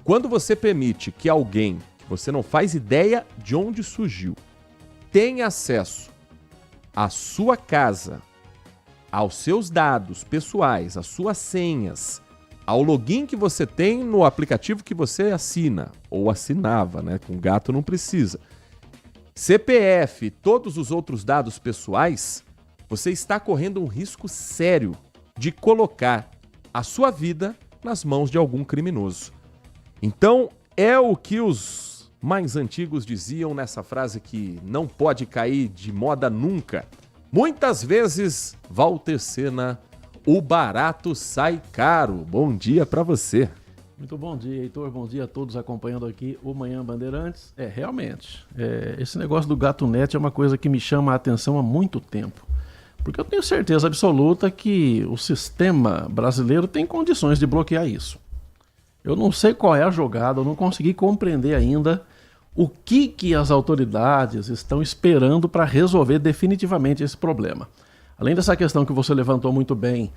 Quando você permite que alguém, que você não faz ideia de onde surgiu, tenha acesso à sua casa, aos seus dados pessoais, às suas senhas, ao login que você tem no aplicativo que você assina, ou assinava, né? Com gato não precisa. CPF, todos os outros dados pessoais, você está correndo um risco sério de colocar a sua vida nas mãos de algum criminoso. Então, é o que os mais antigos diziam nessa frase que não pode cair de moda nunca. Muitas vezes, Walter Sena, o barato sai caro. Bom dia para você. Muito bom dia, Heitor. Bom dia a todos acompanhando aqui o Manhã Bandeirantes. Realmente, esse negócio do GatoNet é uma coisa que me chama a atenção há muito tempo. Porque eu tenho certeza absoluta que o sistema brasileiro tem condições de bloquear isso. Eu não sei qual é a jogada, eu não consegui compreender ainda o que as autoridades estão esperando para resolver definitivamente esse problema. Além dessa questão que você levantou muito bem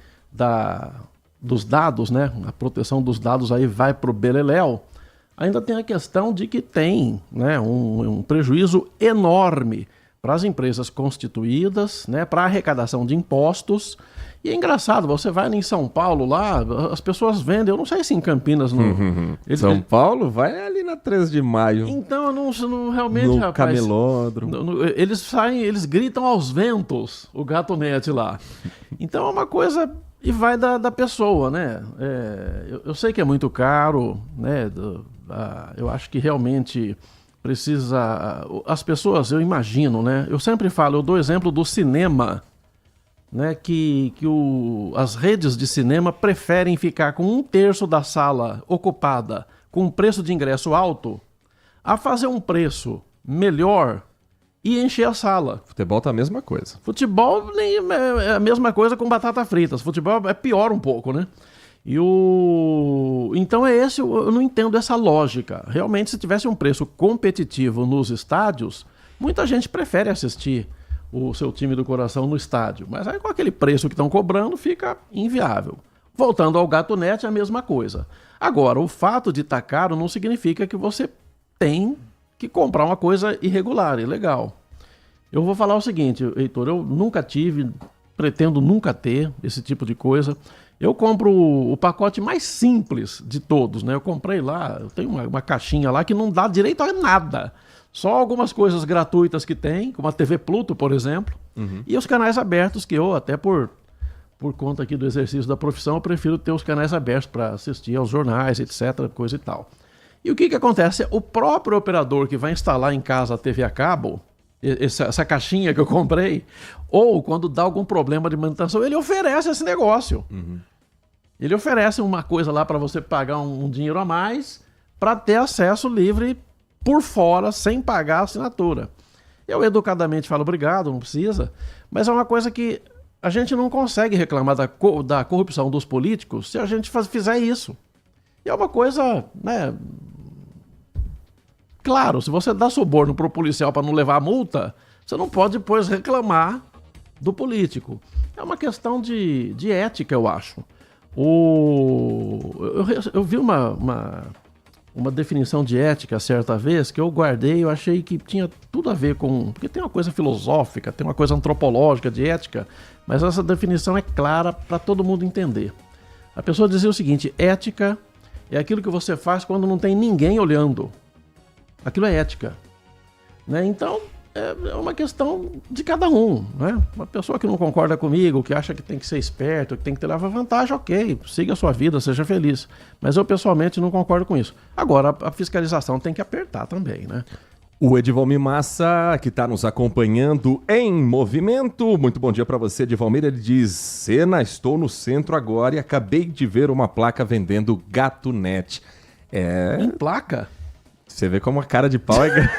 dos dados, né? A proteção dos dados aí vai para o beleléu, ainda tem a questão de que tem, né, um prejuízo enorme para as empresas constituídas, né, para a arrecadação de impostos. E é engraçado, você vai em São Paulo lá, as pessoas vendem, eu não sei se em Campinas... São Paulo? Vai ali na 13 de maio. Então, eu não realmente, no rapaz... Camelódromo. Eles gritam aos ventos, o GatoNet lá. Então é uma coisa... E vai da pessoa, né? Eu sei que é muito caro, né? Eu acho que realmente precisa... As pessoas, eu imagino, né? Eu sempre falo, eu dou exemplo do cinema, né? Que as redes de cinema preferem ficar com 1/3 da sala ocupada com um preço de ingresso alto a fazer um preço melhor e encher a sala. Futebol tá a mesma coisa. Futebol é a mesma coisa com batata fritas. Futebol é pior um pouco, né? Então eu não entendo essa lógica. Realmente, se tivesse um preço competitivo nos estádios, muita gente prefere assistir o seu time do coração no estádio. Mas aí com aquele preço que estão cobrando, fica inviável. Voltando ao GatoNet, é a mesma coisa. Agora, o fato de estar caro não significa que você tem que comprar uma coisa irregular, ilegal. Eu vou falar o seguinte, Heitor, eu nunca tive, pretendo nunca ter esse tipo de coisa. Eu compro o pacote mais simples de todos, né? Eu comprei lá, eu tenho uma caixinha lá que não dá direito a nada. Só algumas coisas gratuitas que tem, como a TV Pluto, por exemplo, e os canais abertos que eu, até por conta aqui do exercício da profissão, eu prefiro ter os canais abertos para assistir aos jornais, etc, coisa e tal. E o que acontece? O próprio operador que vai instalar em casa a TV a cabo, essa caixinha que eu comprei, ou quando dá algum problema de manutenção, ele oferece esse negócio. Ele oferece uma coisa lá para você pagar um dinheiro a mais para ter acesso livre por fora, sem pagar a assinatura. Eu educadamente falo obrigado, não precisa, mas é uma coisa que a gente não consegue reclamar da corrupção dos políticos se a gente fizer isso. E é uma coisa, né... Claro, se você dá suborno para o policial para não levar a multa, você não pode depois reclamar do político. É uma questão de ética, eu acho. Eu vi uma definição de ética certa vez que eu guardei, eu achei que tinha tudo a ver com... Porque tem uma coisa filosófica, tem uma coisa antropológica de ética, mas essa definição é clara para todo mundo entender. A pessoa dizia o seguinte: ética é aquilo que você faz quando não tem ninguém olhando. Aquilo é ética, né? Então, é uma questão de cada um, né? Uma pessoa que não concorda comigo, que acha que tem que ser esperto, que tem que ter leva vantagem, ok, siga a sua vida, seja feliz. Mas eu, pessoalmente, não concordo com isso. Agora, a fiscalização tem que apertar também, né? O Edivalmir Massa, que está nos acompanhando em movimento. Muito bom dia para você, Edivalmir. Ele diz: Sena, estou no centro agora e acabei de ver uma placa vendendo GatoNet. Em placa? Você vê como a cara de pau é grande.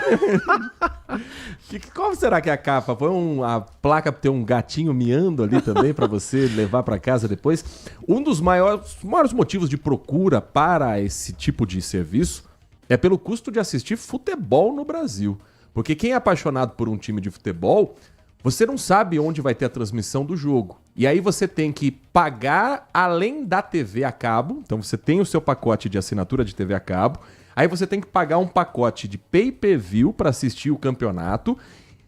Qual será que é a capa? Foi a placa para ter um gatinho miando ali também para você levar para casa depois? Um dos maiores motivos de procura para esse tipo de serviço é pelo custo de assistir futebol no Brasil. Porque quem é apaixonado por um time de futebol, você não sabe onde vai ter a transmissão do jogo. E aí você tem que pagar além da TV a cabo. Então você tem o seu pacote de assinatura de TV a cabo. Aí você tem que pagar um pacote de pay-per-view para assistir o campeonato.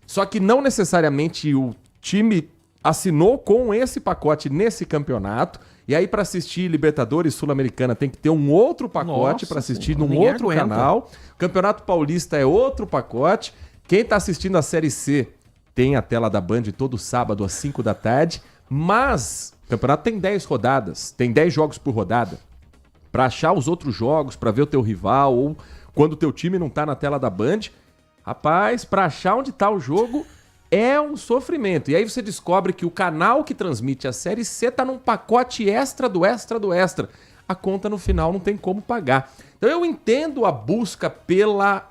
Só que não necessariamente o time assinou com esse pacote nesse campeonato. E aí para assistir Libertadores Sul-Americana tem que ter um outro pacote para assistir num outro canal. Campeonato Paulista é outro pacote. Quem está assistindo a Série C tem a tela da Band todo sábado às 5 da tarde. Mas o campeonato tem 10 rodadas, tem 10 jogos por rodada. para achar os outros jogos, para ver o teu rival, ou quando o teu time não tá na tela da Band, rapaz, para achar onde tá o jogo é um sofrimento. E aí você descobre que o canal que transmite a Série C tá num pacote extra do extra do extra. A conta no final não tem como pagar. Então eu entendo a busca pela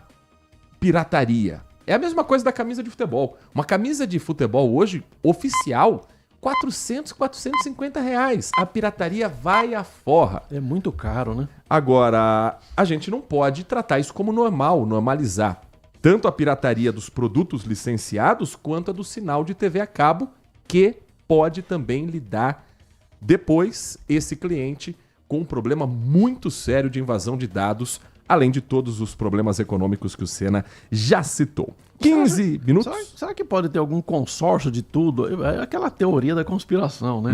pirataria. É a mesma coisa da camisa de futebol. Uma camisa de futebol hoje, oficial, 400, 450 reais. A pirataria vai à forra. É muito caro, né? Agora, a gente não pode tratar isso como normal, normalizar. Tanto a pirataria dos produtos licenciados, quanto a do sinal de TV a cabo, que pode também lidar depois esse cliente com um problema muito sério de invasão de dados, além de todos os problemas econômicos que o Senna já citou. 15 minutos? Será que pode ter algum consórcio de tudo? É aquela teoria da conspiração, né?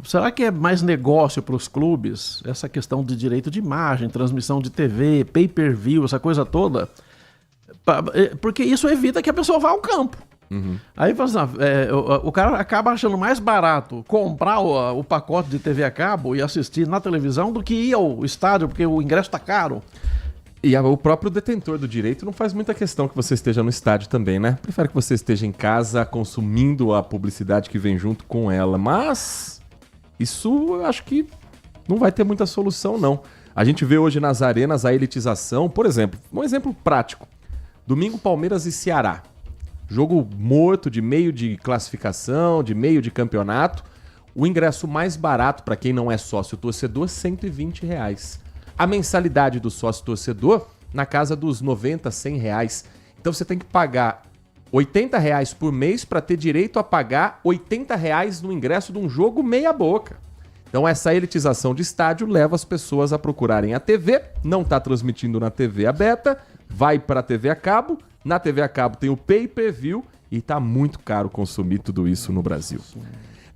Será que é mais negócio para os clubes? Essa questão de direito de imagem, transmissão de TV, pay-per-view, essa coisa toda? Porque isso evita que a pessoa vá ao campo. Aí o cara acaba achando mais barato comprar o pacote de TV a cabo e assistir na televisão do que ir ao estádio, porque o ingresso tá caro. E o próprio detentor do direito não faz muita questão que você esteja no estádio também, né? Prefere que você esteja em casa consumindo a publicidade que vem junto com ela. Mas isso eu acho que não vai ter muita solução, não. A gente vê hoje nas arenas a elitização. Por exemplo, um exemplo prático. Domingo, Palmeiras e Ceará. Jogo morto, de meio de classificação, de meio de campeonato. O ingresso mais barato para quem não é sócio torcedor, R$120. A mensalidade do sócio torcedor, na casa dos R$90, R$100. Então você tem que pagar R$80 por mês para ter direito a pagar R$80 no ingresso de um jogo meia boca. Então essa elitização de estádio leva as pessoas a procurarem a TV, não está transmitindo na TV aberta, vai para a TV a cabo. Na TV a cabo tem o pay-per-view e tá muito caro consumir tudo isso no Brasil.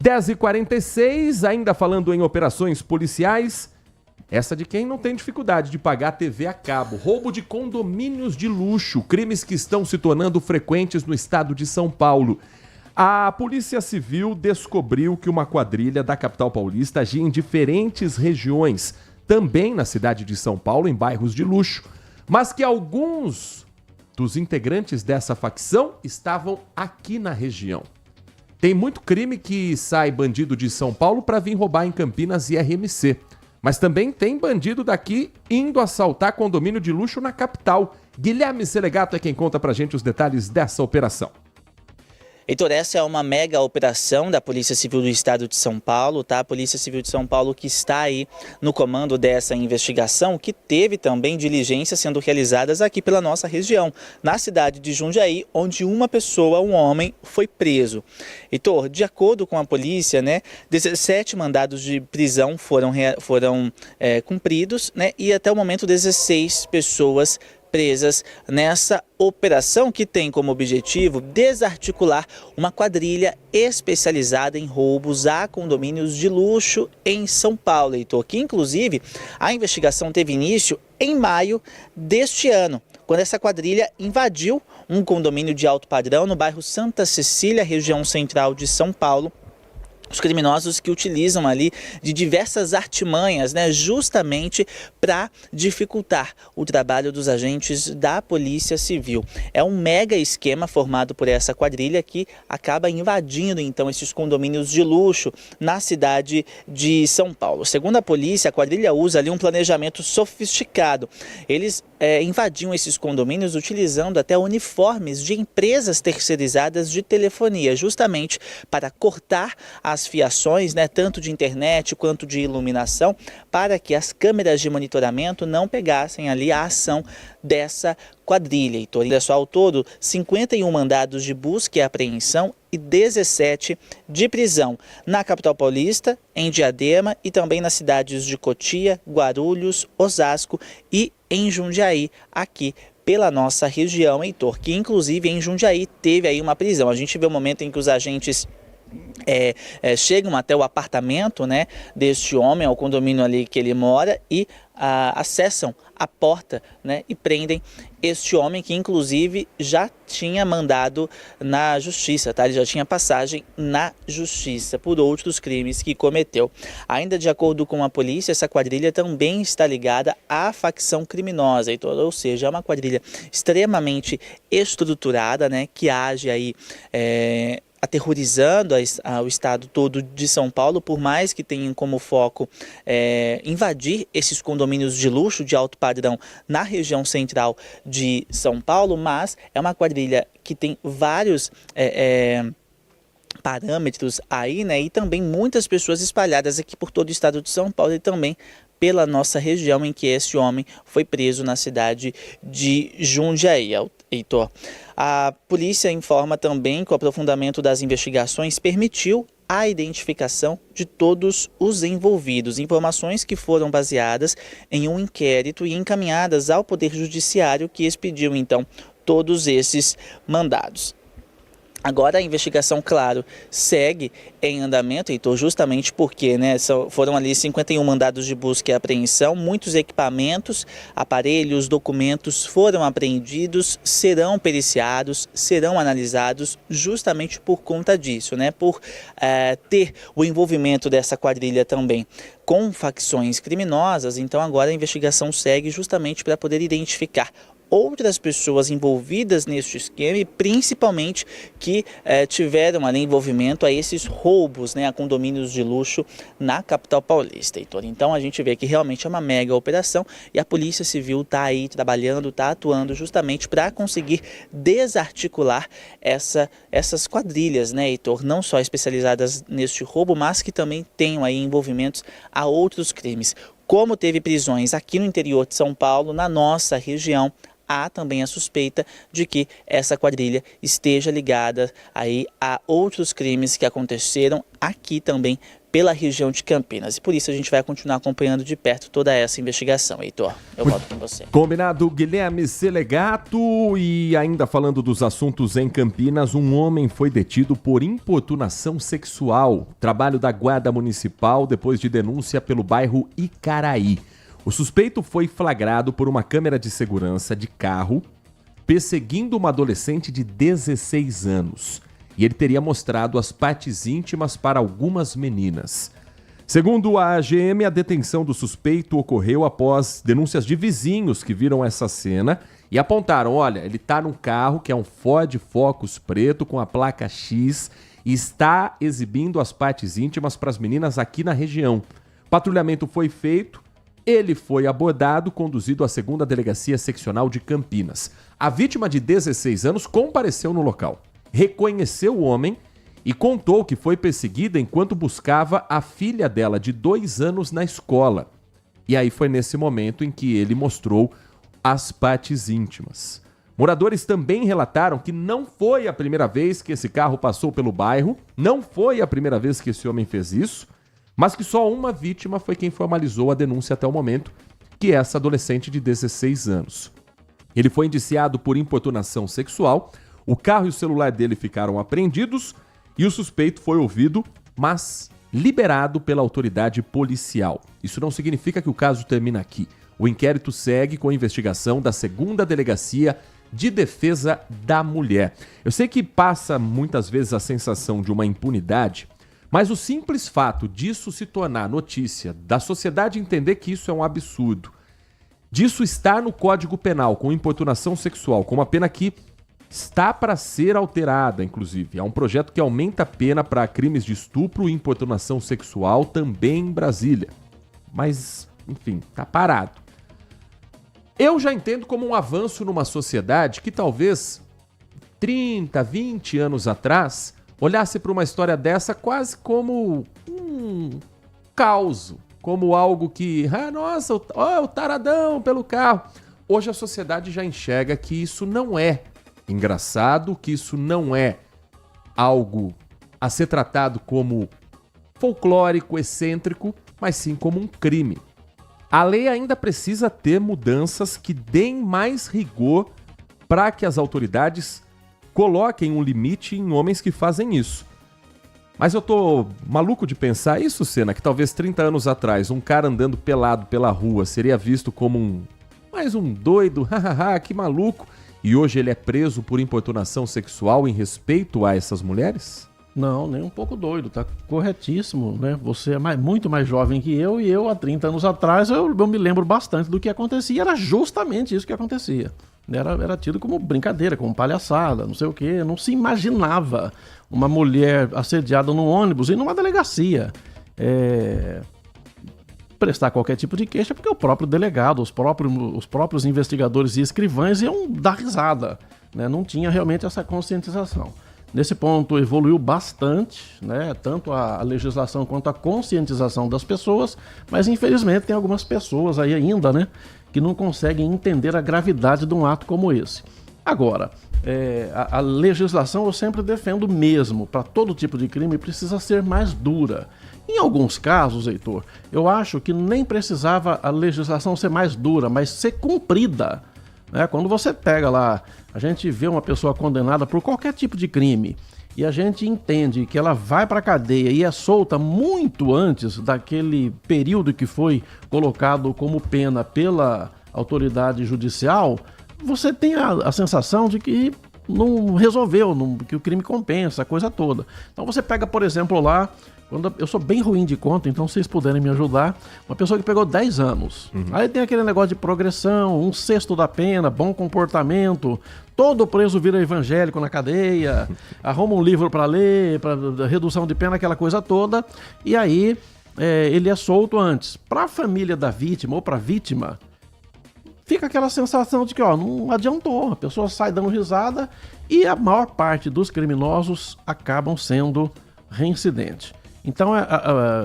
10h46, ainda falando em operações policiais, essa de quem não tem dificuldade de pagar a TV a cabo. Roubo de condomínios de luxo, crimes que estão se tornando frequentes no estado de São Paulo. A Polícia Civil descobriu que uma quadrilha da capital paulista agia em diferentes regiões, também na cidade de São Paulo, em bairros de luxo, mas que alguns dos integrantes dessa facção estavam aqui na região. Tem muito crime que sai bandido de São Paulo para vir roubar em Campinas e RMC. Mas também tem bandido daqui indo assaltar condomínio de luxo na capital. Guilherme Selegato é quem conta pra gente os detalhes dessa operação. Heitor, essa é uma mega operação da Polícia Civil do Estado de São Paulo, tá? A Polícia Civil de São Paulo que está aí no comando dessa investigação, que teve também diligências sendo realizadas aqui pela nossa região, na cidade de Jundiaí, onde uma pessoa, um homem, foi preso. Heitor, de acordo com a polícia, né, 17 mandados de prisão foram cumpridos, né, e até o momento 16 pessoas presas nessa operação que tem como objetivo desarticular uma quadrilha especializada em roubos a condomínios de luxo em São Paulo, Heitor, que inclusive a investigação teve início em maio deste ano, quando essa quadrilha invadiu um condomínio de alto padrão no bairro Santa Cecília, região central de São Paulo. Os criminosos que utilizam ali de diversas artimanhas, né, justamente para dificultar o trabalho dos agentes da Polícia Civil. É um mega esquema formado por essa quadrilha que acaba invadindo então esses condomínios de luxo na cidade de São Paulo. Segundo a polícia, a quadrilha usa ali um planejamento sofisticado. Eles invadiam esses condomínios utilizando até uniformes de empresas terceirizadas de telefonia, justamente para cortar as fiações, né, tanto de internet quanto de iluminação, para que as câmeras de monitoramento não pegassem ali a ação dessa quadrilha. Então, ao todo, 51 mandados de busca e apreensão e 17 de prisão na capital paulista, em Diadema e também nas cidades de Cotia, Guarulhos, Osasco e em Jundiaí, aqui pela nossa região, Heitor, que inclusive em Jundiaí teve aí uma prisão. A gente vê o momento em que os agentes chegam até o apartamento, né, deste homem, ao condomínio ali que ele mora, e acessam a porta, né, e prendem este homem, que inclusive já tinha mandado na justiça, tá? Ele já tinha passagem na justiça por outros crimes que cometeu. Ainda de acordo com a polícia, essa quadrilha também está ligada à facção criminosa, ou seja, é uma quadrilha extremamente estruturada, né, que age aí aterrorizando o estado todo de São Paulo, por mais que tenham como foco invadir esses condomínios de luxo de alto padrão na região central de São Paulo, mas é uma quadrilha que tem vários parâmetros aí, né, e também muitas pessoas espalhadas aqui por todo o estado de São Paulo e também pela nossa região, em que esse homem foi preso na cidade de Jundiaí, Heitor. A polícia informa também que o aprofundamento das investigações permitiu a identificação de todos os envolvidos, informações que foram baseadas em um inquérito e encaminhadas ao Poder Judiciário, que expediu então todos esses mandados. Agora a investigação, claro, segue em andamento, Heitor, justamente porque, né, foram ali 51 mandados de busca e apreensão, muitos equipamentos, aparelhos, documentos foram apreendidos, serão periciados, serão analisados justamente por conta disso, né, por ter o envolvimento dessa quadrilha também com facções criminosas. Então agora a investigação segue justamente para poder identificar outras pessoas envolvidas neste esquema e principalmente que tiveram ali envolvimento a esses roubos, né, a condomínios de luxo na capital paulista, Heitor. Então a gente vê que realmente é uma mega operação e a Polícia Civil está aí trabalhando, está atuando justamente para conseguir desarticular essas quadrilhas, né, Heitor, não só especializadas neste roubo, mas que também tenham aí envolvimentos a outros crimes. Como teve prisões aqui no interior de São Paulo, na nossa região, há também a suspeita de que essa quadrilha esteja ligada aí a outros crimes que aconteceram aqui também pela região de Campinas. E por isso a gente vai continuar acompanhando de perto toda essa investigação, Heitor. Eu volto com você. Combinado, Guilherme Selegato. E ainda falando dos assuntos em Campinas, um homem foi detido por importunação sexual. Trabalho da Guarda Municipal depois de denúncia pelo bairro Icaraí. O suspeito foi flagrado por uma câmera de segurança de carro perseguindo uma adolescente de 16 anos. E ele teria mostrado as partes íntimas para algumas meninas. Segundo a AGM, a detenção do suspeito ocorreu após denúncias de vizinhos que viram essa cena e apontaram: olha, ele está num carro que é um Ford Focus preto com a placa X e está exibindo as partes íntimas para as meninas aqui na região. Patrulhamento foi feito. Ele foi abordado, conduzido à 2ª Delegacia Seccional de Campinas. A vítima de 16 anos compareceu no local, reconheceu o homem e contou que foi perseguida enquanto buscava a filha dela de 2 anos na escola. E aí foi nesse momento em que ele mostrou as partes íntimas. Moradores também relataram que não foi a primeira vez que esse carro passou pelo bairro, não foi a primeira vez que esse homem fez isso, mas que só uma vítima foi quem formalizou a denúncia até o momento, que é essa adolescente de 16 anos. Ele foi indiciado por importunação sexual, o carro e o celular dele ficaram apreendidos e o suspeito foi ouvido, mas liberado pela autoridade policial. Isso não significa que o caso termina aqui. O inquérito segue com a investigação da 2ª Delegacia de Defesa da Mulher. Eu sei que passa muitas vezes a sensação de uma impunidade, mas o simples fato disso se tornar notícia, da sociedade entender que isso é um absurdo, disso estar no Código Penal com importunação sexual, com uma pena que está para ser alterada, inclusive. Há um projeto que aumenta a pena para crimes de estupro e importunação sexual também em Brasília. Mas, enfim, está parado. Eu já entendo como um avanço numa sociedade que talvez 30, 20 anos atrás olhasse para uma história dessa quase como um caos, como algo que, nossa, o taradão pelo carro. Hoje a sociedade já enxerga que isso não é engraçado, que isso não é algo a ser tratado como folclórico, excêntrico, mas sim como um crime. A lei ainda precisa ter mudanças que deem mais rigor para que as autoridades coloquem um limite em homens que fazem isso. Mas eu tô maluco de pensar isso, Senna, que talvez 30 anos atrás um cara andando pelado pela rua seria visto como mais um doido, hahaha, que maluco. E hoje ele é preso por importunação sexual em respeito a essas mulheres? Não, nem um pouco doido, tá corretíssimo, né? Você é muito mais jovem que eu, e eu há 30 anos atrás eu me lembro bastante do que acontecia, era justamente isso que acontecia. Era tido como brincadeira, como palhaçada, não sei o quê, não se imaginava uma mulher assediada num ônibus e numa delegacia prestar qualquer tipo de queixa, porque o próprio delegado, os próprios investigadores e escrivães iam dar risada, né? Não tinha realmente essa conscientização. Nesse ponto evoluiu bastante, né? Tanto a legislação quanto a conscientização das pessoas, mas infelizmente tem algumas pessoas aí ainda, né, que não conseguem entender a gravidade de um ato como esse. Agora, a legislação eu sempre defendo mesmo, para todo tipo de crime precisa ser mais dura. Em alguns casos, Heitor, eu acho que nem precisava a legislação ser mais dura, mas ser cumprida. Quando você pega lá, a gente vê uma pessoa condenada por qualquer tipo de crime e a gente entende que ela vai para a cadeia e é solta muito antes daquele período que foi colocado como pena pela autoridade judicial, você tem a sensação de que não resolveu, que o crime compensa, a coisa toda. Então você pega, por exemplo, lá, eu sou bem ruim de conta, então se vocês puderem me ajudar, uma pessoa que pegou 10 anos. Aí tem aquele negócio de progressão, 1/6 da pena, bom comportamento, todo preso vira evangélico na cadeia, arruma um livro para ler, para redução de pena, aquela coisa toda, e aí ele é solto antes. Para a família da vítima ou para a vítima, fica aquela sensação de que não adiantou, a pessoa sai dando risada e a maior parte dos criminosos acabam sendo reincidentes. Então,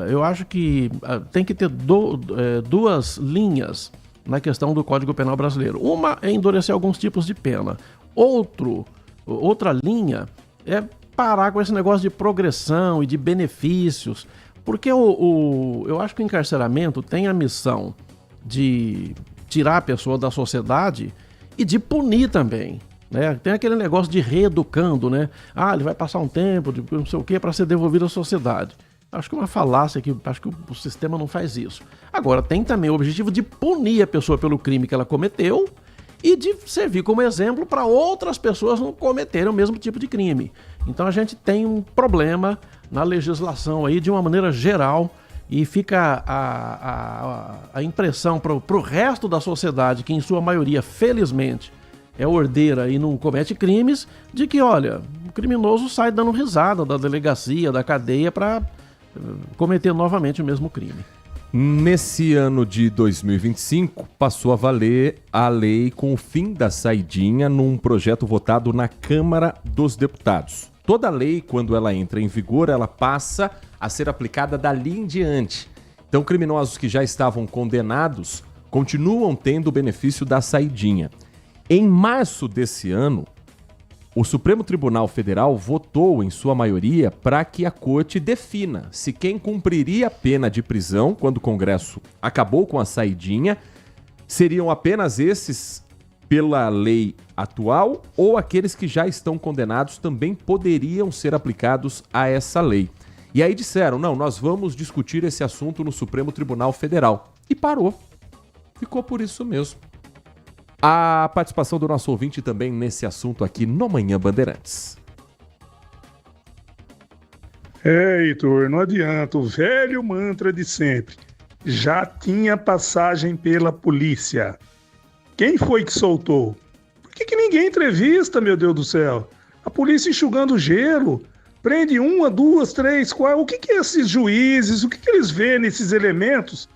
eu acho que tem que ter duas linhas na questão do Código Penal brasileiro. Uma é endurecer alguns tipos de pena. Outra linha é parar com esse negócio de progressão e de benefícios, porque eu acho que o encarceramento tem a missão de tirar a pessoa da sociedade e de punir também. Tem aquele negócio de reeducando, né? Ele vai passar um tempo, de não sei o quê, para ser devolvido à sociedade. Acho que é uma falácia, acho que o sistema não faz isso. Agora, tem também o objetivo de punir a pessoa pelo crime que ela cometeu e de servir como exemplo para outras pessoas não cometerem o mesmo tipo de crime. Então a gente tem um problema na legislação aí de uma maneira geral e fica a impressão para o resto da sociedade, que em sua maioria, felizmente, é ordeira e não comete crimes, de que, olha, o criminoso sai dando risada da delegacia, da cadeia, para cometer novamente o mesmo crime. Nesse ano de 2025, passou a valer a lei com o fim da saidinha num projeto votado na Câmara dos Deputados. Toda lei, quando ela entra em vigor, ela passa a ser aplicada dali em diante. Então, criminosos que já estavam condenados continuam tendo o benefício da saidinha. Em março desse ano, o Supremo Tribunal Federal votou, em sua maioria, para que a corte defina se quem cumpriria a pena de prisão, quando o Congresso acabou com a saidinha, seriam apenas esses pela lei atual ou aqueles que já estão condenados também poderiam ser aplicados a essa lei. E aí disseram, não, nós vamos discutir esse assunto no Supremo Tribunal Federal. E parou. Ficou por isso mesmo. A participação do nosso ouvinte também nesse assunto aqui no Manhã Bandeirantes. Heitor, não adianta, o velho mantra de sempre. Já tinha passagem pela polícia. Quem foi que soltou? Por que ninguém entrevista, meu Deus do céu? A polícia enxugando gelo, prende 1, 2, 3, 4. O que esses juízes, o que eles veem nesses elementos?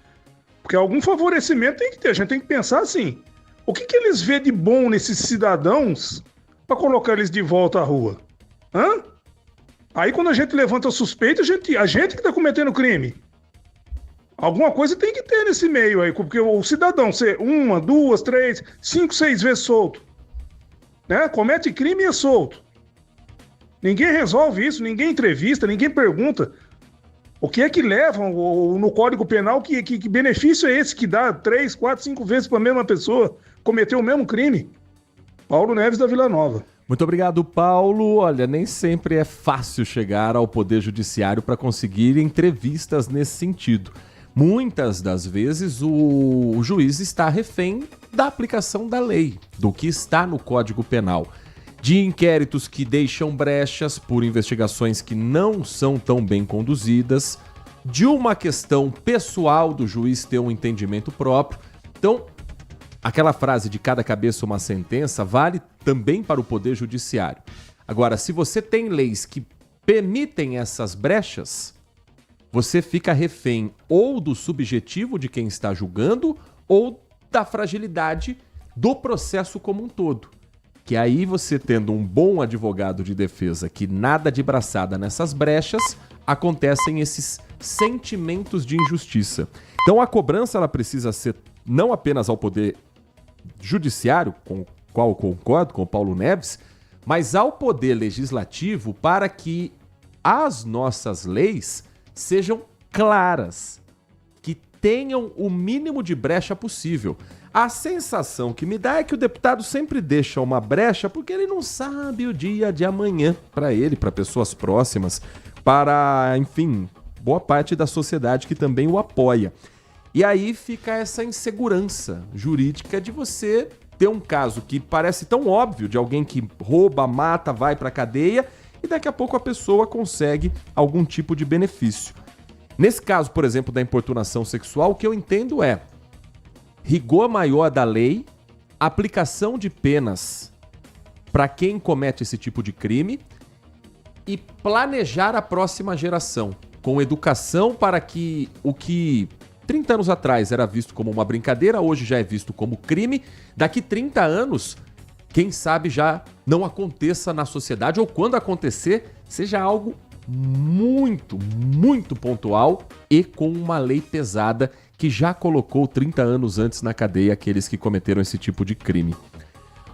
Porque algum favorecimento tem que ter, a gente tem que pensar assim. O que eles vê de bom nesses cidadãos para colocar eles de volta à rua? Aí quando a gente levanta a suspeita, a gente que está cometendo crime. Alguma coisa tem que ter nesse meio aí, porque o cidadão ser 1, 2, 3, 5, 6 vezes solto, né? Comete crime e é solto. Ninguém resolve isso, ninguém entrevista, ninguém pergunta. O que é que levam no Código Penal, que benefício é esse que dá 3, 4, 5 vezes para a mesma pessoa cometer o mesmo crime? Paulo Neves da Vila Nova. Muito obrigado, Paulo. Olha, nem sempre é fácil chegar ao Poder Judiciário para conseguir entrevistas nesse sentido. Muitas das vezes o juiz está refém da aplicação da lei, do que está no Código Penal, de inquéritos que deixam brechas por investigações que não são tão bem conduzidas, de uma questão pessoal do juiz ter um entendimento próprio. Então, aquela frase de cada cabeça uma sentença vale também para o Poder Judiciário. Agora, se você tem leis que permitem essas brechas, você fica refém ou do subjetivo de quem está julgando ou da fragilidade do processo como um todo. Que aí você tendo um bom advogado de defesa que nada de braçada nessas brechas, acontecem esses sentimentos de injustiça. Então a cobrança ela precisa ser não apenas ao Poder Judiciário, com o qual eu concordo com o Paulo Neves, mas ao Poder Legislativo para que as nossas leis sejam claras, que tenham o mínimo de brecha possível. A sensação que me dá é que o deputado sempre deixa uma brecha porque ele não sabe o dia de amanhã para ele, para pessoas próximas, para, enfim, boa parte da sociedade que também o apoia. E aí fica essa insegurança jurídica de você ter um caso que parece tão óbvio de alguém que rouba, mata, vai para a cadeia e daqui a pouco a pessoa consegue algum tipo de benefício. Nesse caso, por exemplo, da importunação sexual, o que eu entendo é rigor maior da lei, aplicação de penas para quem comete esse tipo de crime e planejar a próxima geração com educação para que o que 30 anos atrás era visto como uma brincadeira, hoje já é visto como crime. Daqui 30 anos, quem sabe já não aconteça na sociedade ou quando acontecer, seja algo muito, muito pontual e com uma lei pesada que já colocou 30 anos antes na cadeia aqueles que cometeram esse tipo de crime.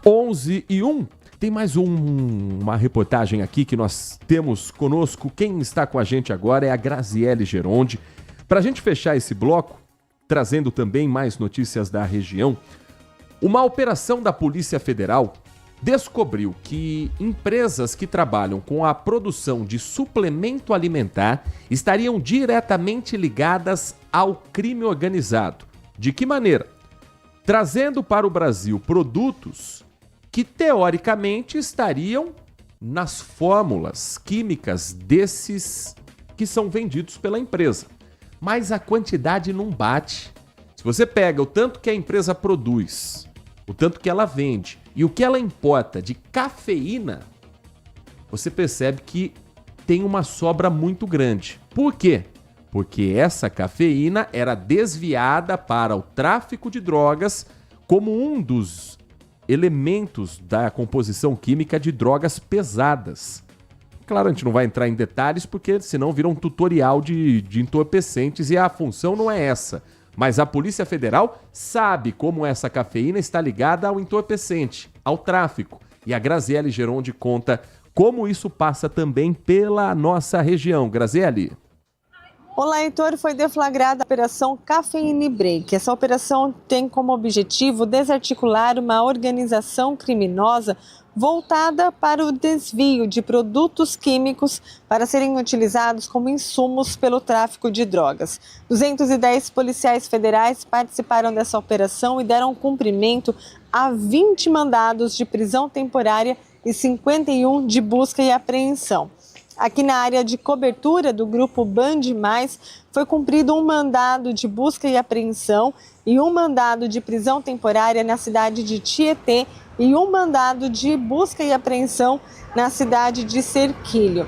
11:01. Tem mais uma reportagem aqui que nós temos conosco. Quem está com a gente agora é a Graziele Geronde. Para a gente fechar esse bloco, trazendo também mais notícias da região, uma operação da Polícia Federal descobriu que empresas que trabalham com a produção de suplemento alimentar estariam diretamente ligadas ao crime organizado. De que maneira? Trazendo para o Brasil produtos que teoricamente estariam nas fórmulas químicas desses que são vendidos pela empresa. Mas a quantidade não bate. Se você pega o tanto que a empresa produz, o tanto que ela vende e o que ela importa de cafeína, você percebe que tem uma sobra muito grande. Por quê? Porque essa cafeína era desviada para o tráfico de drogas como um dos elementos da composição química de drogas pesadas. Claro, a gente não vai entrar em detalhes porque senão vira um tutorial de entorpecentes e a função não é essa. Mas a Polícia Federal sabe como essa cafeína está ligada ao entorpecente, ao tráfico. E a Graziele Geronde conta como isso passa também pela nossa região. Graziele. Olá, Heitor. Foi deflagrada a Operação Cafeine Break. Essa operação tem como objetivo desarticular uma organização criminosa voltada para o desvio de produtos químicos para serem utilizados como insumos pelo tráfico de drogas. 210 policiais federais participaram dessa operação e deram cumprimento a 20 mandados de prisão temporária e 51 de busca e apreensão. Aqui na área de cobertura do grupo Band Mais, foi cumprido um mandado de busca e apreensão e um mandado de prisão temporária na cidade de Tietê e um mandado de busca e apreensão na cidade de Serquilho.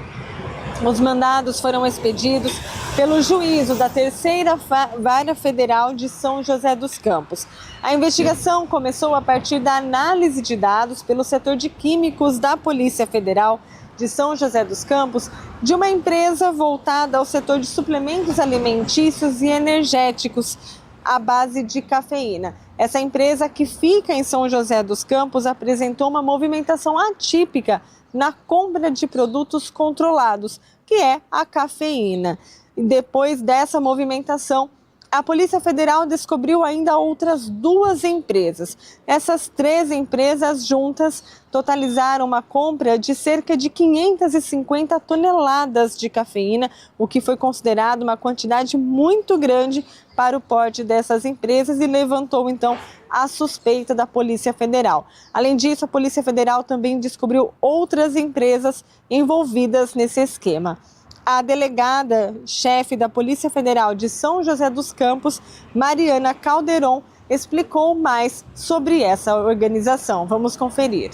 Os mandados foram expedidos pelo juízo da Terceira Vara Federal de São José dos Campos. A investigação começou a partir da análise de dados pelo setor de químicos da Polícia Federal de São José dos Campos, de uma empresa voltada ao setor de suplementos alimentícios e energéticos à base de cafeína. Essa empresa, que fica em São José dos Campos, apresentou uma movimentação atípica na compra de produtos controlados, que é a cafeína. E depois dessa movimentação, A Polícia Federal descobriu ainda outras 2 empresas. Essas 3 empresas juntas totalizaram uma compra de cerca de 550 toneladas de cafeína, o que foi considerado uma quantidade muito grande para o porte dessas empresas e levantou, então, a suspeita da Polícia Federal. Além disso, a Polícia Federal também descobriu outras empresas envolvidas nesse esquema. A delegada-chefe da Polícia Federal de São José dos Campos, Mariana Calderon, explicou mais sobre essa organização. Vamos conferir.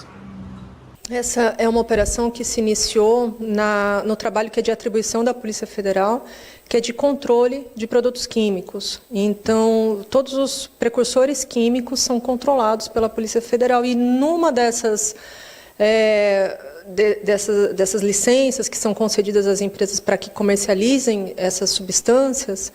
Essa é uma operação que se iniciou no trabalho que é de atribuição da Polícia Federal, que é de controle de produtos químicos. Então, todos os precursores químicos são controlados pela Polícia Federal e numa dessas licenças que são concedidas às empresas para que comercializem essas substâncias,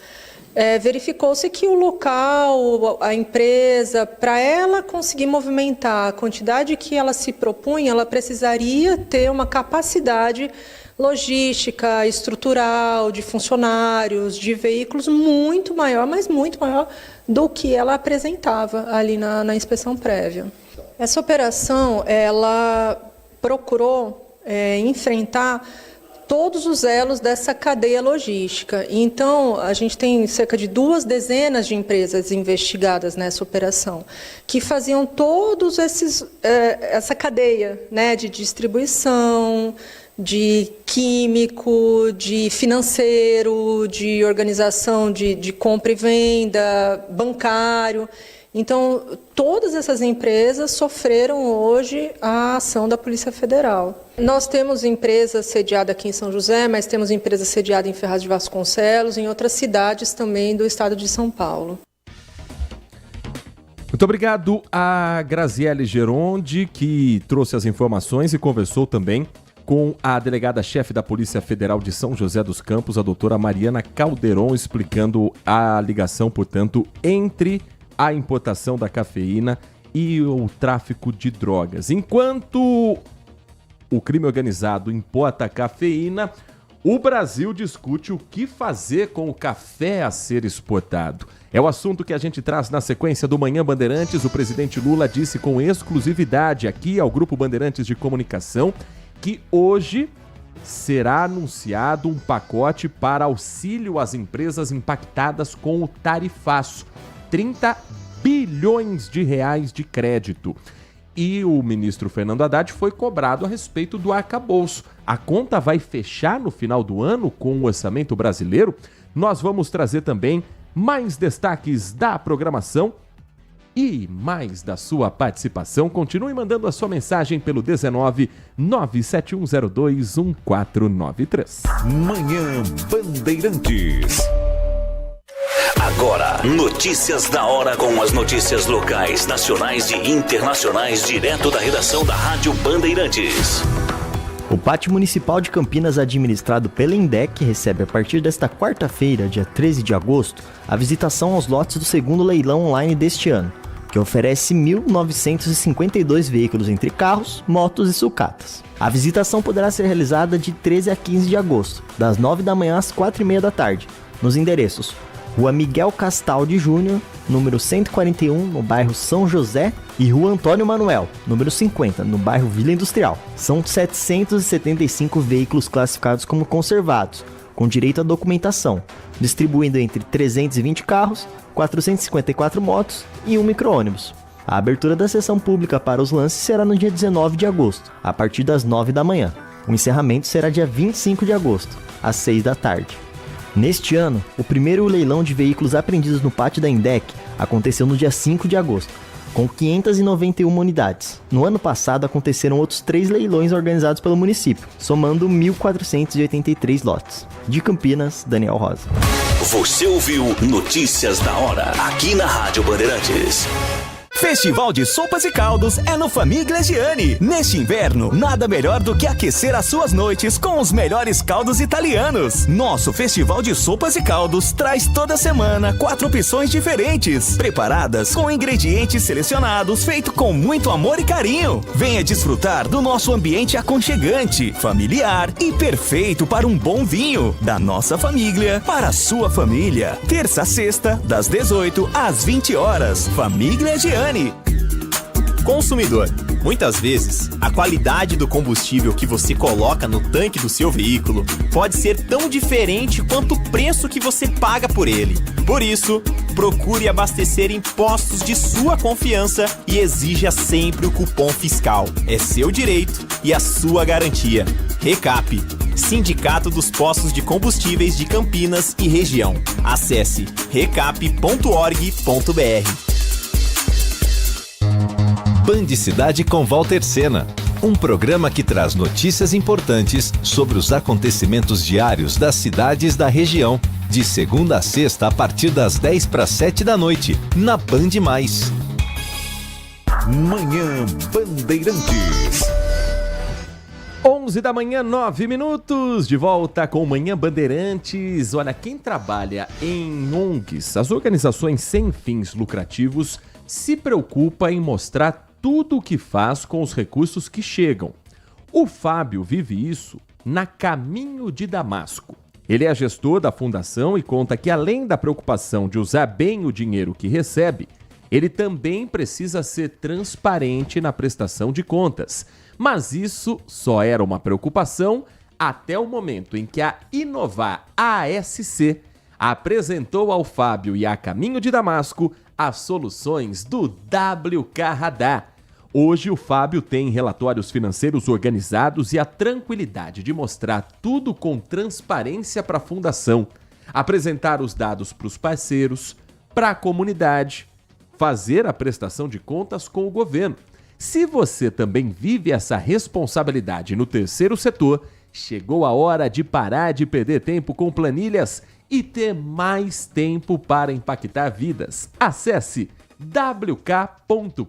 verificou-se que o local, a empresa, para ela conseguir movimentar a quantidade que ela se propunha, ela precisaria ter uma capacidade logística, estrutural, de funcionários, de veículos muito maior, mas muito maior do que ela apresentava ali na inspeção prévia. Essa operação, ela procurou enfrentar todos os elos dessa cadeia logística. Então, a gente tem cerca de 2 dezenas de empresas investigadas nessa operação, que faziam todos essa cadeia, né, de distribuição, de químico, de financeiro, de organização de compra e venda, bancário. Então, todas essas empresas sofreram hoje a ação da Polícia Federal. Nós temos empresa sediada aqui em São José, mas temos empresa sediada em Ferraz de Vasconcelos, em outras cidades também do estado de São Paulo. Muito obrigado a Graziele Geronde, que trouxe as informações e conversou também com a delegada-chefe da Polícia Federal de São José dos Campos, a doutora Mariana Calderon, explicando a ligação, portanto, entre a importação da cafeína e o tráfico de drogas. Enquanto o crime organizado importa cafeína, o Brasil discute o que fazer com o café a ser exportado. É o assunto que a gente traz na sequência do Manhã Bandeirantes. O presidente Lula disse com exclusividade aqui ao Grupo Bandeirantes de Comunicação que hoje será anunciado um pacote para auxílio às empresas impactadas com o tarifaço. 30 bilhões de reais de crédito. E o ministro Fernando Haddad foi cobrado a respeito do arcabouço. A conta vai fechar no final do ano com o orçamento brasileiro? Nós vamos trazer também mais destaques da programação e mais da sua participação. Continue mandando a sua mensagem pelo 19 97102 1493. Manhã Bandeirantes. Agora, notícias da hora com as notícias locais, nacionais e internacionais, direto da redação da Rádio Bandeirantes. O Pátio Municipal de Campinas, administrado pela INDEC, recebe a partir desta quarta-feira, dia 13 de agosto, a visitação aos lotes do segundo leilão online deste ano, que oferece 1.952 veículos entre carros, motos e sucatas. A visitação poderá ser realizada de 13 a 15 de agosto, das 9 da manhã às 4h30 da tarde, nos endereços Rua Miguel Castaldi Júnior, número 141, no bairro São José, e Rua Antônio Manuel, número 50, no bairro Vila Industrial. São 775 veículos classificados como conservados, com direito à documentação, distribuindo entre 320 carros, 454 motos e um micro-ônibus. A abertura da sessão pública para os lances será no dia 19 de agosto, a partir das 9 da manhã. O encerramento será dia 25 de agosto, às 6 da tarde. Neste ano, o primeiro leilão de veículos apreendidos no pátio da INDEC aconteceu no dia 5 de agosto, com 591 unidades. No ano passado, aconteceram outros 3 leilões organizados pelo município, somando 1.483 lotes. De Campinas, Daniel Rosa. Você ouviu Notícias da Hora, aqui na Rádio Bandeirantes. Festival de Sopas e Caldos é no Famiglia Gianni. Neste inverno, nada melhor do que aquecer as suas noites com os melhores caldos italianos. Nosso Festival de Sopas e Caldos traz toda semana 4 opções diferentes, preparadas com ingredientes selecionados, feito com muito amor e carinho. Venha desfrutar do nosso ambiente aconchegante, familiar e perfeito para um bom vinho. Da nossa família para a sua família. Terça a sexta, das 18 às 20 horas. Famiglia Gianni. Consumidor, muitas vezes, a qualidade do combustível que você coloca no tanque do seu veículo pode ser tão diferente quanto o preço que você paga por ele. Por isso, procure abastecer em postos de sua confiança e exija sempre o cupom fiscal. É seu direito e a sua garantia. Recap, Sindicato dos Postos de Combustíveis de Campinas e Região. Acesse recap.org.br. Band Cidade com Walter Sena, um programa que traz notícias importantes sobre os acontecimentos diários das cidades da região, de segunda a sexta a partir das 6:50 da noite, na Band+. Manhã Bandeirantes. 11 da manhã, 9 minutos, de volta com Manhã Bandeirantes. Olha, quem trabalha em ONGs, as organizações sem fins lucrativos, se preocupa em mostrar tudo o que faz com os recursos que chegam. O Fábio vive isso na Caminho de Damasco. Ele é gestor da fundação e conta que, além da preocupação de usar bem o dinheiro que recebe, ele também precisa ser transparente na prestação de contas. Mas isso só era uma preocupação até o momento em que a Inovar ASC apresentou ao Fábio e a Caminho de Damasco as soluções do WK Radar. Hoje o Fábio tem relatórios financeiros organizados e a tranquilidade de mostrar tudo com transparência para a fundação, apresentar os dados para os parceiros, para a comunidade, fazer a prestação de contas com o governo. Se você também vive essa responsabilidade no terceiro setor, chegou a hora de parar de perder tempo com planilhas e ter mais tempo para impactar vidas. Acesse wk.com.br.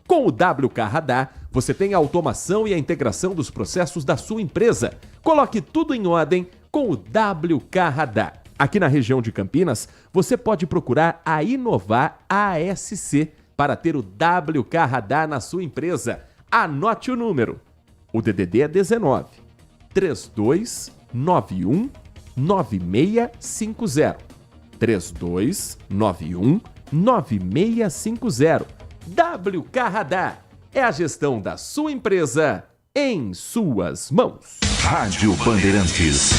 Com o WK Radar, você tem a automação e a integração dos processos da sua empresa. Coloque tudo em ordem com o WK Radar. Aqui na região de Campinas, você pode procurar a Inovar ASC para ter o WK Radar na sua empresa. Anote o número. O DDD é 19 3291 9650. 3291 9650. WK Radar é a gestão da sua empresa em suas mãos. Rádio Bandeirantes.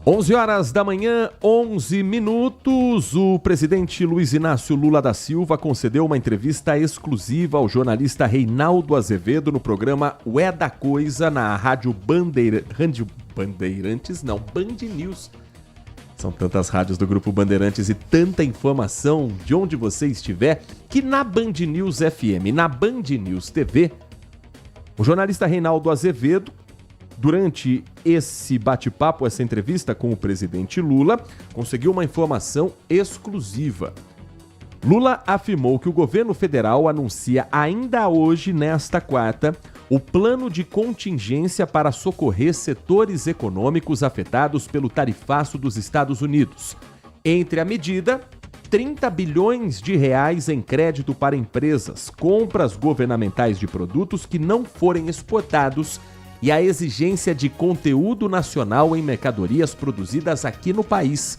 11 horas da manhã, 11 minutos. O presidente Luiz Inácio Lula da Silva concedeu uma entrevista exclusiva ao jornalista Reinaldo Azevedo no programa O É da Coisa na Rádio Bandeirantes, não, Band News. São tantas rádios do Grupo Bandeirantes e tanta informação de onde você estiver, que na Band News FM, na Band News TV, o jornalista Reinaldo Azevedo, durante esse bate-papo, essa entrevista com o presidente Lula, conseguiu uma informação exclusiva. Lula afirmou que o governo federal anuncia ainda hoje, nesta quarta, o plano de contingência para socorrer setores econômicos afetados pelo tarifaço dos Estados Unidos. Entre a medida, 30 bilhões de reais em crédito para empresas, compras governamentais de produtos que não forem exportados e a exigência de conteúdo nacional em mercadorias produzidas aqui no país.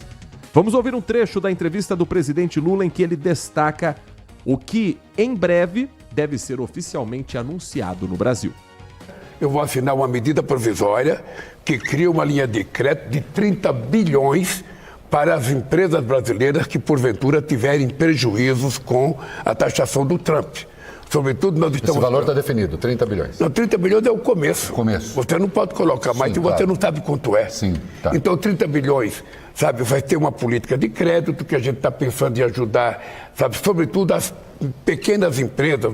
Vamos ouvir um trecho da entrevista do presidente Lula em que ele destaca o que, em breve, deve ser oficialmente anunciado no Brasil. Eu vou assinar uma medida provisória que cria uma linha de crédito de 30 bilhões para as empresas brasileiras que, porventura, tiverem prejuízos com a taxação do Trump. Sobretudo, nós estamos... Esse valor está definido, 30 bilhões. Não, 30 bilhões é o começo. Começo. Você não pode colocar mais, se você não sabe quanto é. Sim, tá. Então, 30 bilhões sabe, vai ter uma política de crédito que a gente está pensando em ajudar, sabe, sobretudo as pequenas empresas,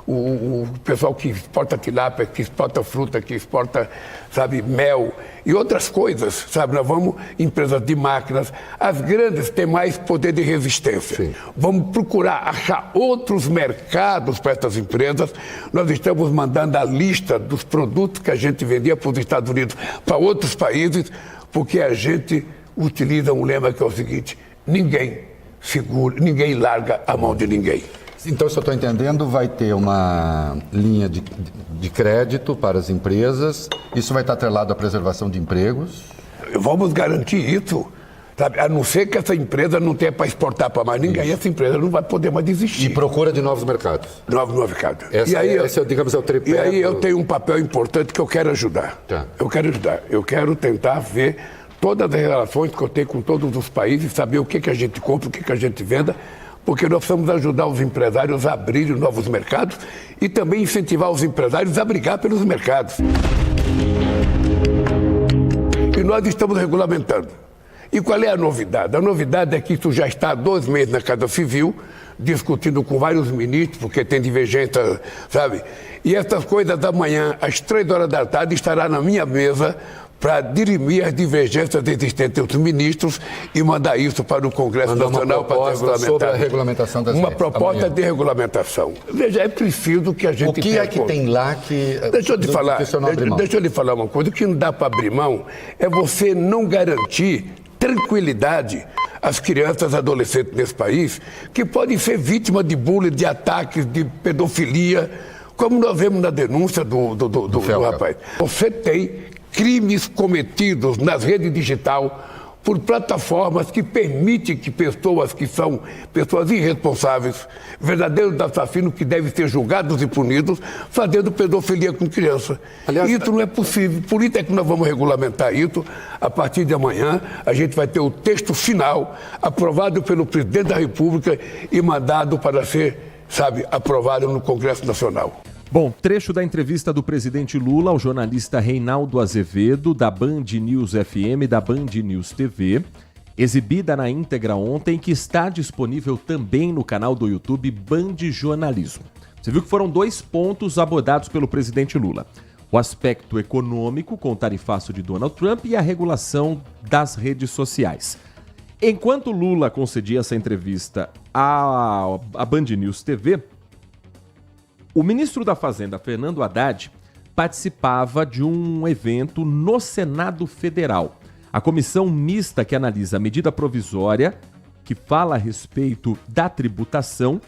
o pessoal que exporta tilápia, que exporta fruta, que exporta, sabe, mel e outras coisas, sabe, nós vamos, empresas de máquinas, as grandes têm mais poder de resistência. Sim. Vamos procurar achar outros mercados para essas empresas. Nós estamos mandando a lista dos produtos que a gente vendia para os Estados Unidos, para outros países, porque a gente utiliza um lema que é o seguinte: ninguém segura, ninguém larga a mão de ninguém. Então, se eu estou entendendo, vai ter uma linha de crédito para as empresas, isso vai estar atrelado à preservação de empregos? Vamos garantir isso, sabe? A não ser que essa empresa não tenha para exportar para mais ninguém, essa empresa não vai poder mais existir. E procura de novos mercados? Novos mercados. Esse, digamos, é o tripé. E aí eu tenho um papel importante que eu quero ajudar. Tá. Eu quero ajudar. Eu quero tentar ver todas as relações que eu tenho com todos os países, saber o que a gente compra, o que a gente venda, porque nós precisamos ajudar os empresários a abrirem novos mercados e também incentivar os empresários a brigar pelos mercados. E nós estamos regulamentando. E qual é a novidade? A novidade é que isso já está há 2 meses na Casa Civil, discutindo com vários ministros, porque tem divergência, sabe? E essas coisas amanhã, às 3h estará na minha mesa para dirimir as divergências existentes entre os ministros e mandar isso para o Congresso Nacional para ser regulamentado. Sobre a regulamentação das Uma proposta amanhã de regulamentação. Veja, é preciso que a gente... O que é que tem lá que... Deixa eu lhe falar uma coisa. O que não dá para abrir mão é você não garantir tranquilidade às crianças e adolescentes desse país que podem ser vítimas de bullying, de ataques, de pedofilia, como nós vemos na denúncia do rapaz. Você tem crimes cometidos nas redes digital por plataformas que permitem que pessoas que são pessoas irresponsáveis, verdadeiros assassinos que devem ser julgados e punidos, fazendo pedofilia com criança. Aliás, isso não é possível. Por isso é que nós vamos regulamentar isso. A partir de amanhã, a gente vai ter o texto final aprovado pelo presidente da República e mandado para ser, sabe, aprovado no Congresso Nacional. Bom, trecho da entrevista do presidente Lula ao jornalista Reinaldo Azevedo, da Band News FM e da Band News TV, exibida na íntegra ontem, que está disponível também no canal do YouTube Band Jornalismo. Você viu que foram 2 pontos abordados pelo presidente Lula: o aspecto econômico, com o tarifaço de Donald Trump, e a regulação das redes sociais. Enquanto Lula concedia essa entrevista à Band News TV, o ministro da Fazenda, Fernando Haddad, participava de um evento no Senado Federal. A comissão mista que analisa a medida provisória, que fala a respeito da tributação,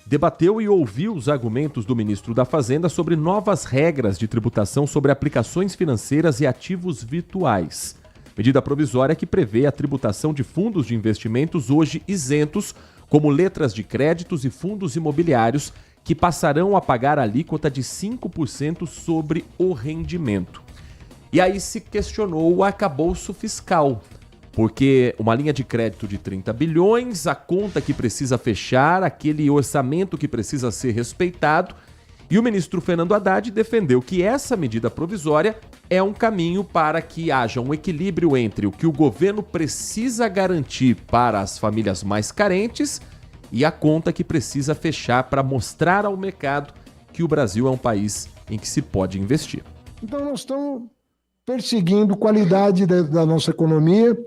debateu e ouviu os argumentos do ministro da Fazenda sobre novas regras de tributação sobre aplicações financeiras e ativos virtuais. Medida provisória que prevê a tributação de fundos de investimentos hoje isentos, como letras de créditos e fundos imobiliários, que passarão a pagar a alíquota de 5% sobre o rendimento. E aí se questionou o arcabouço fiscal, porque uma linha de crédito de 30 bilhões, a conta que precisa fechar, aquele orçamento que precisa ser respeitado, e o ministro Fernando Haddad defendeu que essa medida provisória é um caminho para que haja um equilíbrio entre o que o governo precisa garantir para as famílias mais carentes e a conta que precisa fechar para mostrar ao mercado que o Brasil é um país em que se pode investir. Então nós estamos perseguindo qualidade da nossa economia,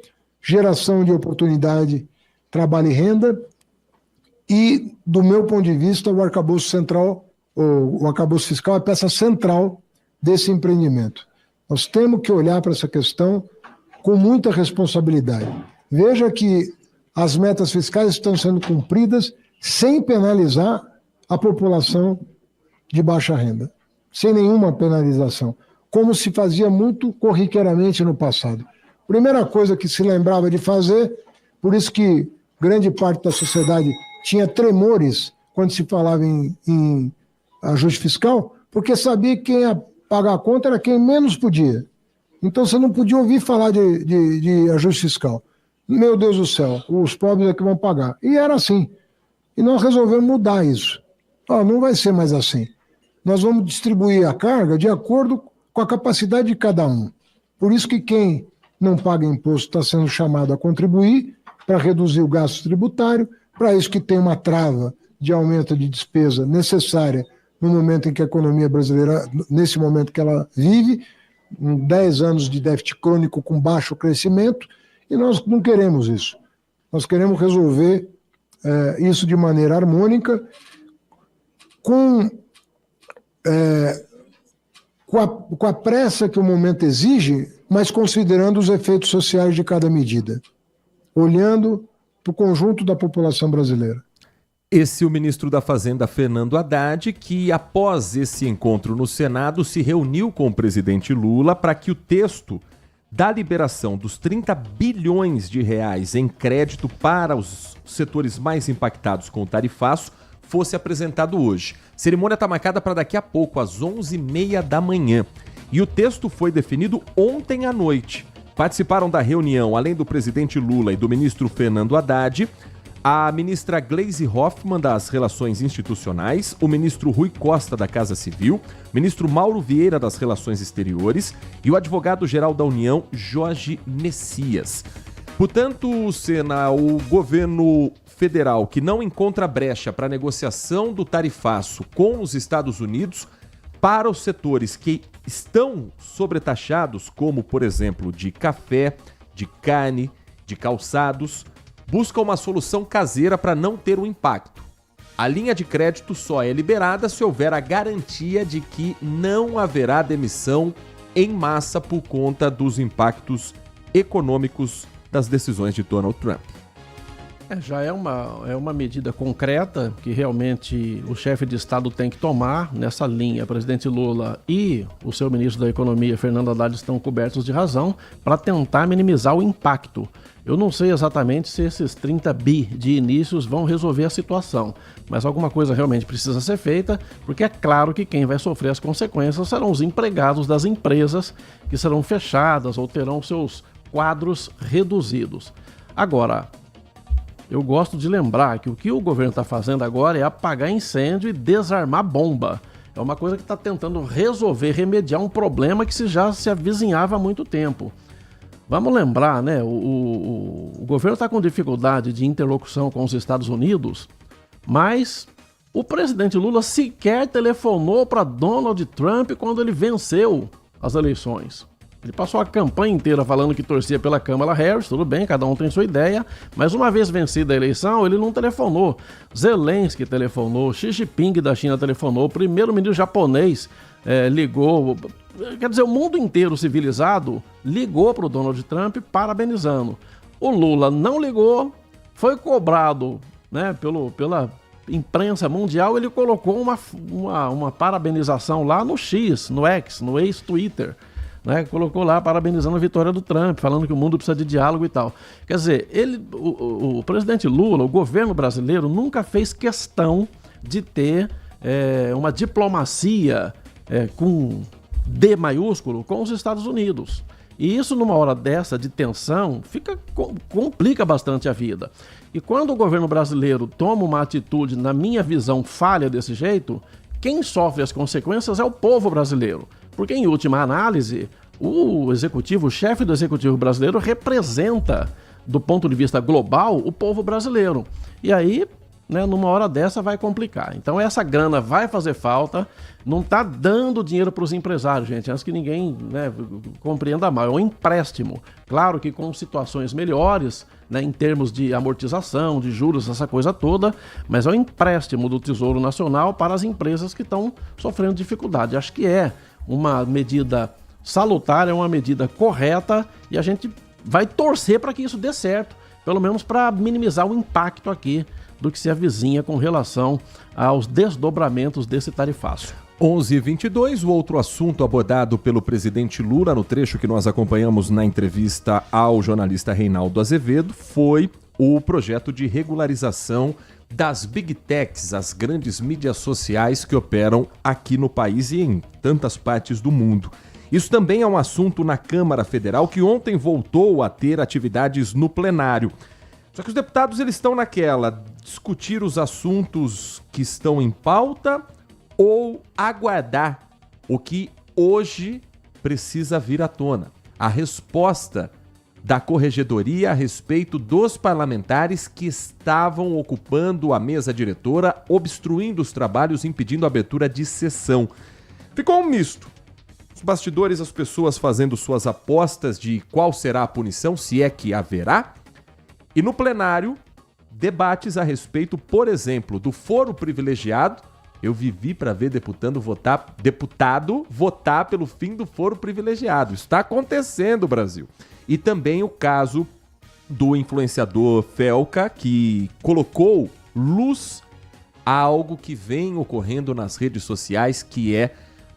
geração de oportunidade, trabalho e renda, e, do meu ponto de vista, o arcabouço central, o arcabouço fiscal é a peça central desse empreendimento. Nós temos que olhar para essa questão com muita responsabilidade. Veja que as metas fiscais estão sendo cumpridas sem penalizar a população de baixa renda, sem nenhuma penalização, como se fazia muito corriqueiramente no passado. Primeira coisa que se lembrava de fazer, por isso que grande parte da sociedade tinha tremores quando se falava em ajuste fiscal, porque sabia que quem ia pagar a conta era quem menos podia. Então você não podia ouvir falar de ajuste fiscal. Meu Deus do céu, os pobres é que vão pagar. E era assim. E nós resolvemos mudar isso. Não vai ser mais assim. Nós vamos distribuir a carga de acordo com a capacidade de cada um. Por isso que quem não paga imposto, está sendo chamado a contribuir para reduzir o gasto tributário, para isso que tem uma trava de aumento de despesa necessária no momento em que a economia brasileira, nesse momento que ela vive, 10 anos de déficit crônico com baixo crescimento, e nós não queremos isso. Nós queremos resolver isso de maneira harmônica, com a pressa que o momento exige, mas considerando os efeitos sociais de cada medida, olhando para o conjunto da população brasileira. Esse é o ministro da Fazenda, Fernando Haddad, que após esse encontro no Senado se reuniu com o presidente Lula para que o texto da liberação dos 30 bilhões de reais em crédito para os setores mais impactados com o tarifaço fosse apresentado hoje. A cerimônia está marcada para daqui a pouco, às 11h30 da manhã. E o texto foi definido ontem à noite. Participaram da reunião, além do presidente Lula e do ministro Fernando Haddad, a ministra Gleisi Hoffmann, das Relações Institucionais, o ministro Rui Costa, da Casa Civil, o ministro Mauro Vieira, das Relações Exteriores e o advogado-geral da União, Jorge Messias. Portanto, Sena, o governo federal, que não encontra brecha para a negociação do tarifaço com os Estados Unidos, para os setores que estão sobretaxados, como, por exemplo, de café, de carne, de calçados, busca uma solução caseira para não ter um impacto. A linha de crédito só é liberada se houver a garantia de que não haverá demissão em massa por conta dos impactos econômicos das decisões de Donald Trump. Já é uma medida concreta que realmente o chefe de Estado tem que tomar nessa linha. O presidente Lula e o seu ministro da Economia, Fernando Haddad, estão cobertos de razão para tentar minimizar o impacto. Eu não sei exatamente se esses 30 bi de inícios vão resolver a situação, mas alguma coisa realmente precisa ser feita, porque é claro que quem vai sofrer as consequências serão os empregados das empresas que serão fechadas ou terão seus quadros reduzidos. Agora, eu gosto de lembrar que o que o governo está fazendo agora é apagar incêndio e desarmar bomba. É uma coisa que está tentando resolver, remediar um problema que já se avizinhava há muito tempo. Vamos lembrar, né? O governo está com dificuldade de interlocução com os Estados Unidos, mas o presidente Lula sequer telefonou para Donald Trump quando ele venceu as eleições. Ele passou a campanha inteira falando que torcia pela Kamala Harris, tudo bem, cada um tem sua ideia, mas uma vez vencida a eleição, ele não telefonou. Zelensky telefonou, Xi Jinping da China telefonou, o primeiro-ministro japonês ligou. Quer dizer, o mundo inteiro civilizado ligou para o Donald Trump parabenizando. O Lula não ligou, foi cobrado, né, pela imprensa mundial, ele colocou uma parabenização lá no X, no X, no ex-Twitter. Né, colocou lá parabenizando a vitória do Trump, falando que o mundo precisa de diálogo e tal. Quer dizer, o presidente Lula, o governo brasileiro, nunca fez questão de ter uma diplomacia com D maiúsculo com os Estados Unidos. E isso, numa hora dessa de tensão, complica bastante a vida. E quando o governo brasileiro toma uma atitude, na minha visão, falha desse jeito, quem sofre as consequências é o povo brasileiro. Porque, em última análise, o chefe do executivo brasileiro representa, do ponto de vista global, o povo brasileiro. E aí, né, numa hora dessa vai complicar. Então essa grana vai fazer falta, não está dando dinheiro para os empresários, gente, antes que ninguém, né, compreenda mal. É um empréstimo. Claro que com situações melhores, né, em termos de amortização, de juros, essa coisa toda, mas é um empréstimo do Tesouro Nacional para as empresas que estão sofrendo dificuldade. Acho que é uma medida salutar, é uma medida correta e a gente vai torcer para que isso dê certo, pelo menos para minimizar o impacto aqui do que se avizinha com relação aos desdobramentos desse tarifaço. 11h22, o outro assunto abordado pelo presidente Lula no trecho que nós acompanhamos na entrevista ao jornalista Reinaldo Azevedo foi o projeto de regularização das Big Techs, as grandes mídias sociais que operam aqui no país e em tantas partes do mundo. Isso também é um assunto na Câmara Federal, que ontem voltou a ter atividades no plenário. Só que os deputados eles estão naquela, discutir os assuntos que estão em pauta ou aguardar o que hoje precisa vir à tona. A resposta da Corregedoria a respeito dos parlamentares que estavam ocupando a mesa diretora, obstruindo os trabalhos, impedindo a abertura de sessão. Ficou um misto. Os bastidores, as pessoas fazendo suas apostas de qual será a punição, se é que haverá. E no plenário, debates a respeito, por exemplo, do foro privilegiado. Eu vivi para ver deputado votar pelo fim do foro privilegiado. Isso está acontecendo, Brasil. E também o caso do influenciador Felca, que colocou luz a algo que vem ocorrendo nas redes sociais, que é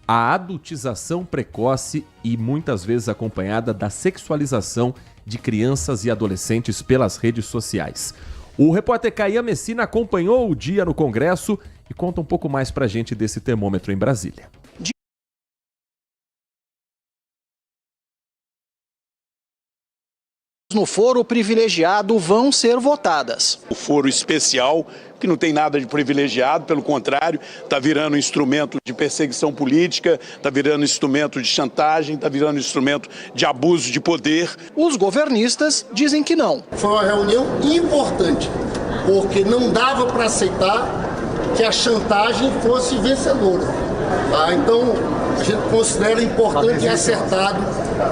a adultização precoce e muitas vezes acompanhada da sexualização de crianças e adolescentes pelas redes sociais. O repórter Caian Messina acompanhou o dia no Congresso e conta um pouco mais pra gente desse termômetro em Brasília. No foro privilegiado vão ser votadas. O foro especial, que não tem nada de privilegiado, pelo contrário, está virando instrumento de perseguição política, está virando instrumento de chantagem, está virando instrumento de abuso de poder. Os governistas dizem que não. Foi uma reunião importante, porque não dava para aceitar que a chantagem fosse vencedora. Então, a gente considera importante e acertado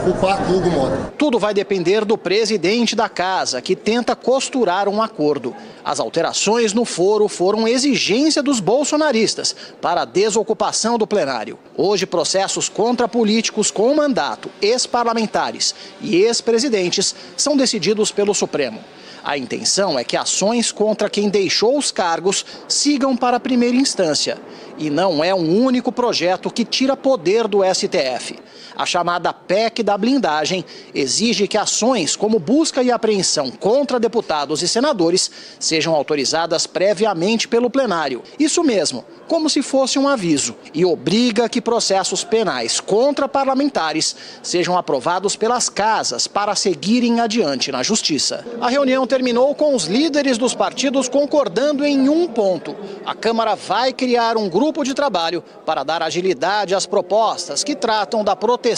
por parte do Hugo Mota. Tudo vai depender do presidente da casa, que tenta costurar um acordo. As alterações no foro foram exigência dos bolsonaristas para a desocupação do plenário. Hoje, processos contra políticos com mandato, ex-parlamentares e ex-presidentes são decididos pelo Supremo. A intenção é que ações contra quem deixou os cargos sigam para a primeira instância. E não é um único projeto que tira poder do STF. A chamada PEC da blindagem exige que ações como busca e apreensão contra deputados e senadores sejam autorizadas previamente pelo plenário. Isso mesmo, como se fosse um aviso. E obriga que processos penais contra parlamentares sejam aprovados pelas casas para seguirem adiante na justiça. A reunião terminou com os líderes dos partidos concordando em um ponto. A Câmara vai criar um grupo de trabalho para dar agilidade às propostas que tratam da proteção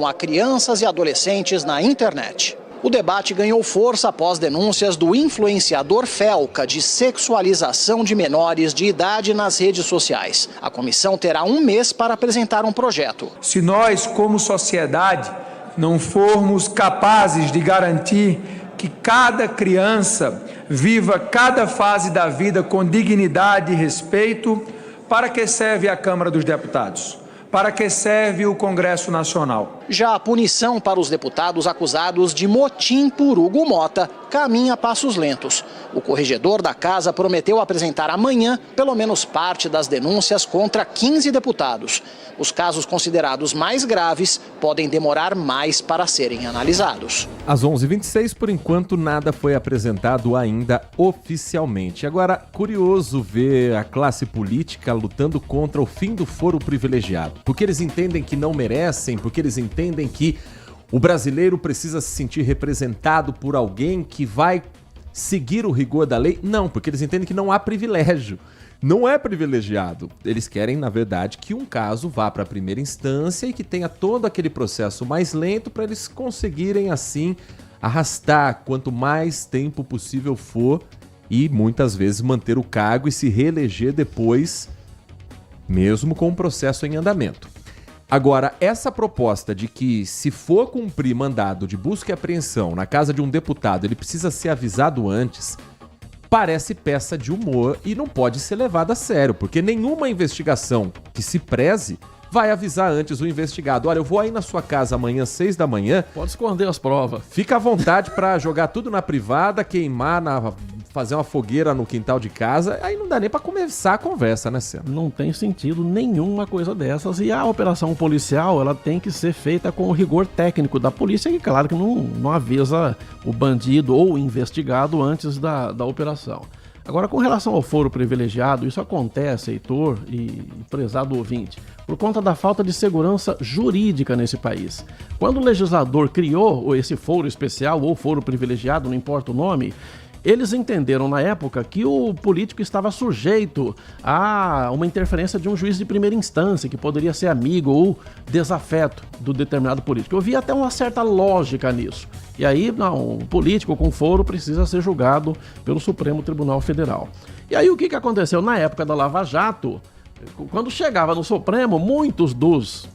a crianças e adolescentes na internet. O debate ganhou força após denúncias do influenciador Felca de sexualização de menores de idade nas redes sociais. A comissão terá um mês para apresentar um projeto. Se nós, como sociedade, não formos capazes de garantir que cada criança viva cada fase da vida com dignidade e respeito, para que serve a Câmara dos Deputados? Para que serve o Congresso Nacional? Já a punição para os deputados acusados de motim por Hugo Mota caminha a passos lentos. O corregedor da casa prometeu apresentar amanhã pelo menos parte das denúncias contra 15 deputados. Os casos considerados mais graves podem demorar mais para serem analisados. Às 11h26, por enquanto, nada foi apresentado ainda oficialmente. Agora, curioso ver a classe política lutando contra o fim do foro privilegiado. Porque eles entendem que não merecem, porque eles entendem que o brasileiro precisa se sentir representado por alguém que vai seguir o rigor da lei. Não, porque eles entendem que não há privilégio. Não é privilegiado. Eles querem, na verdade, que um caso vá para a primeira instância e que tenha todo aquele processo mais lento para eles conseguirem, assim, arrastar quanto mais tempo possível for e, muitas vezes, manter o cargo e se reeleger depois, mesmo com o processo em andamento. Agora, essa proposta de que, se for cumprir mandado de busca e apreensão na casa de um deputado, ele precisa ser avisado antes, parece peça de humor e não pode ser levada a sério, porque nenhuma investigação que se preze vai avisar antes o investigado. Olha, eu vou aí na sua casa amanhã, 6 da manhã. Pode esconder as provas. Fica à vontade para jogar tudo na privada, queimar, fazer uma fogueira no quintal de casa. Aí não dá nem para começar a conversa, né, Sena? Não tem sentido nenhuma coisa dessas. E a operação policial, ela tem que ser feita com o rigor técnico da polícia, que claro que não avisa o bandido ou o investigado antes da operação. Agora, com relação ao foro privilegiado, isso acontece, Heitor e prezado ouvinte, por conta da falta de segurança jurídica nesse país. Quando o legislador criou esse foro especial ou foro privilegiado, não importa o nome, Eles entenderam na época que o político estava sujeito a uma interferência de um juiz de primeira instância, que poderia ser amigo ou desafeto do determinado político. Eu vi até uma certa lógica nisso. E aí, não, um político com foro precisa ser julgado pelo Supremo Tribunal Federal. E aí, o que aconteceu na época da Lava Jato? Quando chegava no Supremo, muitos dos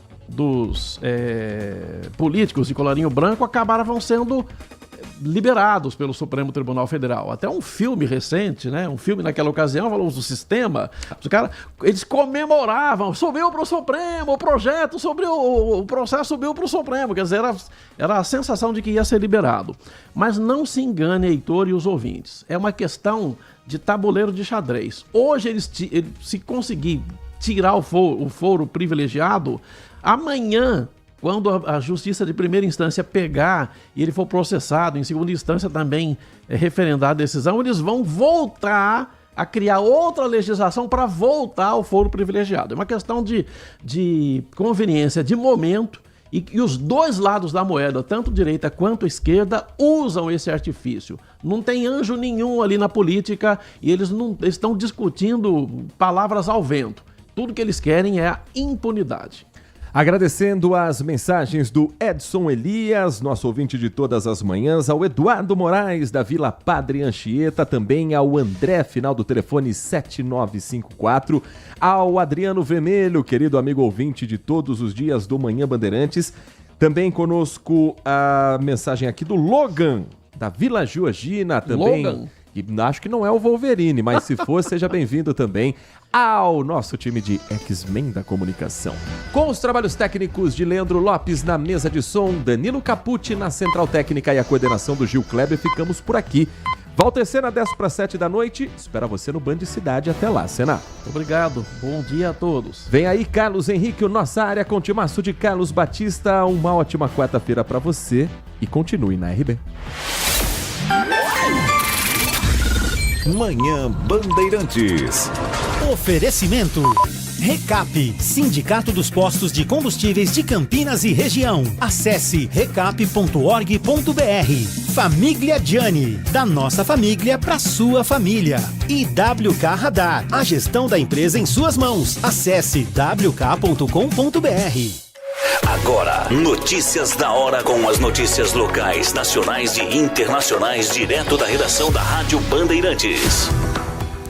políticos de colarinho branco acabavam sendo liberados pelo Supremo Tribunal Federal. Até um filme recente, né? Um filme naquela ocasião, falou do sistema. Os caras, eles comemoravam, subiu para o Supremo, o projeto sobre o processo subiu para o Supremo. Quer dizer, era a sensação de que ia ser liberado. Mas não se engane, Heitor e os ouvintes. É uma questão de tabuleiro de xadrez. Hoje, se conseguir tirar o foro privilegiado, amanhã, quando a justiça de primeira instância pegar e ele for processado, em segunda instância também referendar a decisão, eles vão voltar a criar outra legislação para voltar ao foro privilegiado. É uma questão de conveniência, de momento, e os dois lados da moeda, tanto direita quanto esquerda, usam esse artifício. Não tem anjo nenhum ali na política e eles estão discutindo palavras ao vento. Tudo que eles querem é a impunidade. Agradecendo as mensagens do Edson Elias, nosso ouvinte de todas as manhãs, ao Eduardo Moraes, da Vila Padre Anchieta, também ao André, final do telefone 7954, ao Adriano Vermelho, querido amigo ouvinte de todos os dias do Manhã Bandeirantes, também conosco a mensagem aqui do Logan, da Vila Georgina, também. Logan. E acho que não é o Wolverine, mas se for, seja bem-vindo também ao nosso time de X-Men da comunicação. Com os trabalhos técnicos de Leandro Lopes na mesa de som, Danilo Capucci na central técnica e a coordenação do Gil Kleber, ficamos por aqui. Volta a cena 10 para 7 da noite. Espero você no Band Cidade. Até lá, Sena. Obrigado. Bom dia a todos. Vem aí, Carlos Henrique, o Nossa Área com o timaço de Carlos Batista. Uma ótima quarta-feira para você e continue na RB. Manhã Bandeirantes. Oferecimento. Recap, Sindicato dos Postos de Combustíveis de Campinas e Região. Acesse recap.org.br. Família Gianni, da nossa família para sua família. E WK Radar, a gestão da empresa em suas mãos. Acesse wk.com.br. Agora, notícias da hora com as notícias locais, nacionais e internacionais, direto da redação da Rádio Bandeirantes.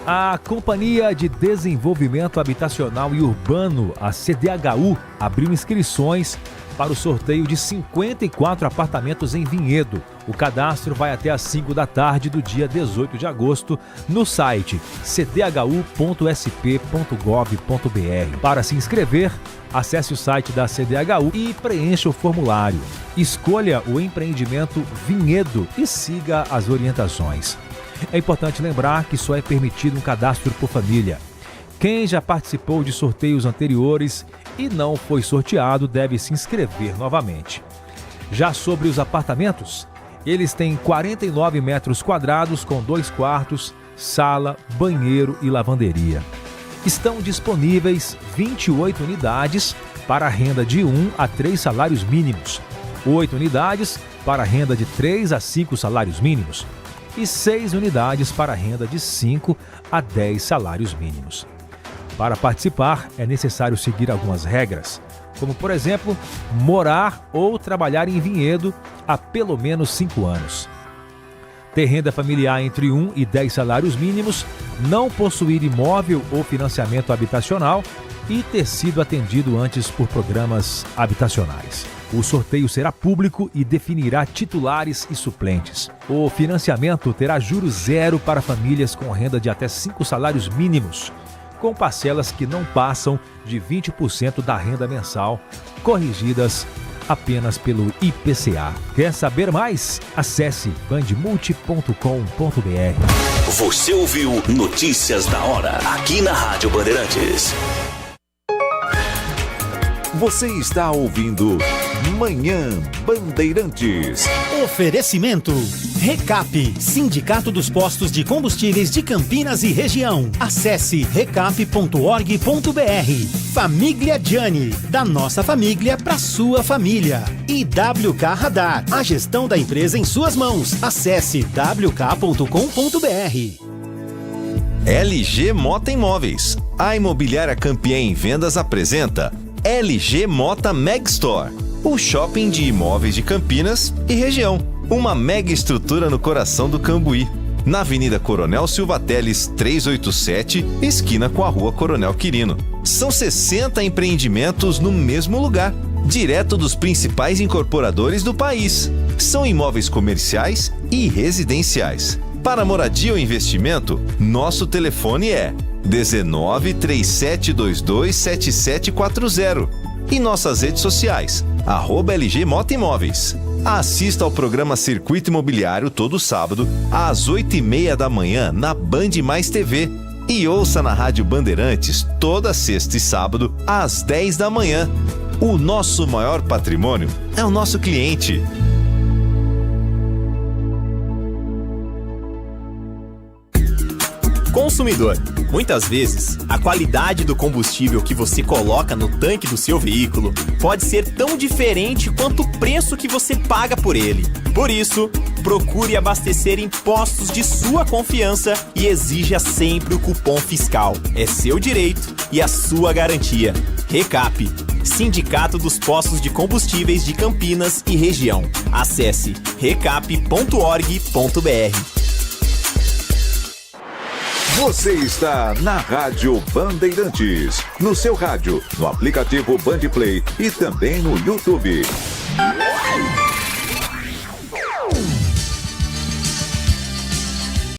A Companhia de Desenvolvimento Habitacional e Urbano, a CDHU, abriu inscrições para o sorteio de 54 apartamentos em Vinhedo. O cadastro vai até às 5 da tarde do dia 18 de agosto no site cdhu.sp.gov.br. Para se inscrever, acesse o site da CDHU e preencha o formulário. Escolha o empreendimento Vinhedo e siga as orientações. É importante lembrar que só é permitido um cadastro por família. Quem já participou de sorteios anteriores e não foi sorteado deve se inscrever novamente. Já sobre os apartamentos, eles têm 49 metros quadrados com 2 quartos, sala, banheiro e lavanderia. Estão disponíveis 28 unidades para a renda de 1 a 3 salários mínimos, 8 unidades para a renda de 3 a 5 salários mínimos e 6 unidades para a renda de 5 a 10 salários mínimos. Para participar, é necessário seguir algumas regras, como, por exemplo, morar ou trabalhar em Vinhedo há pelo menos 5 anos. Ter renda familiar entre 1 e 10 salários mínimos, não possuir imóvel ou financiamento habitacional e ter sido atendido antes por programas habitacionais. O sorteio será público e definirá titulares e suplentes. O financiamento terá juros zero para famílias com renda de até 5 salários mínimos, com parcelas que não passam de 20% da renda mensal, corrigidas apenas pelo IPCA. Quer saber mais? Acesse bandmulti.com.br. Você ouviu Notícias da Hora, aqui na Rádio Bandeirantes. Você está ouvindo Manhã Bandeirantes. Oferecimento Recap, Sindicato dos Postos de Combustíveis de Campinas e Região. Acesse recap.org.br. Família Gianni, da nossa família para sua família. E WK Radar, a gestão da empresa em suas mãos. Acesse wk.com.br. LG Mota Imóveis. A imobiliária campeã em vendas apresenta LG Mota Meg Store, o shopping de imóveis de Campinas e região. Uma mega estrutura no coração do Cambuí, na Avenida Coronel Silva Teles 387, esquina com a Rua Coronel Quirino. São 60 empreendimentos no mesmo lugar, direto dos principais incorporadores do país. São imóveis comerciais e residenciais. Para moradia ou investimento, nosso telefone é 19 3722 7740 e nossas redes sociais, @LG Mota Imóveis. Assista ao programa Circuito Imobiliário todo sábado, às 8h30 da manhã, na Band Mais TV. E ouça na Rádio Bandeirantes, toda sexta e sábado, às 10 da manhã. O nosso maior patrimônio é o nosso cliente. Consumidor. Muitas vezes, a qualidade do combustível que você coloca no tanque do seu veículo pode ser tão diferente quanto o preço que você paga por ele. Por isso, procure abastecer em postos de sua confiança e exija sempre o cupom fiscal. É seu direito e a sua garantia. Recap, Sindicato dos Postos de Combustíveis de Campinas e Região. Acesse recap.org.br. Você está na Rádio Bandeirantes, no seu rádio, no aplicativo Bandplay e também no YouTube.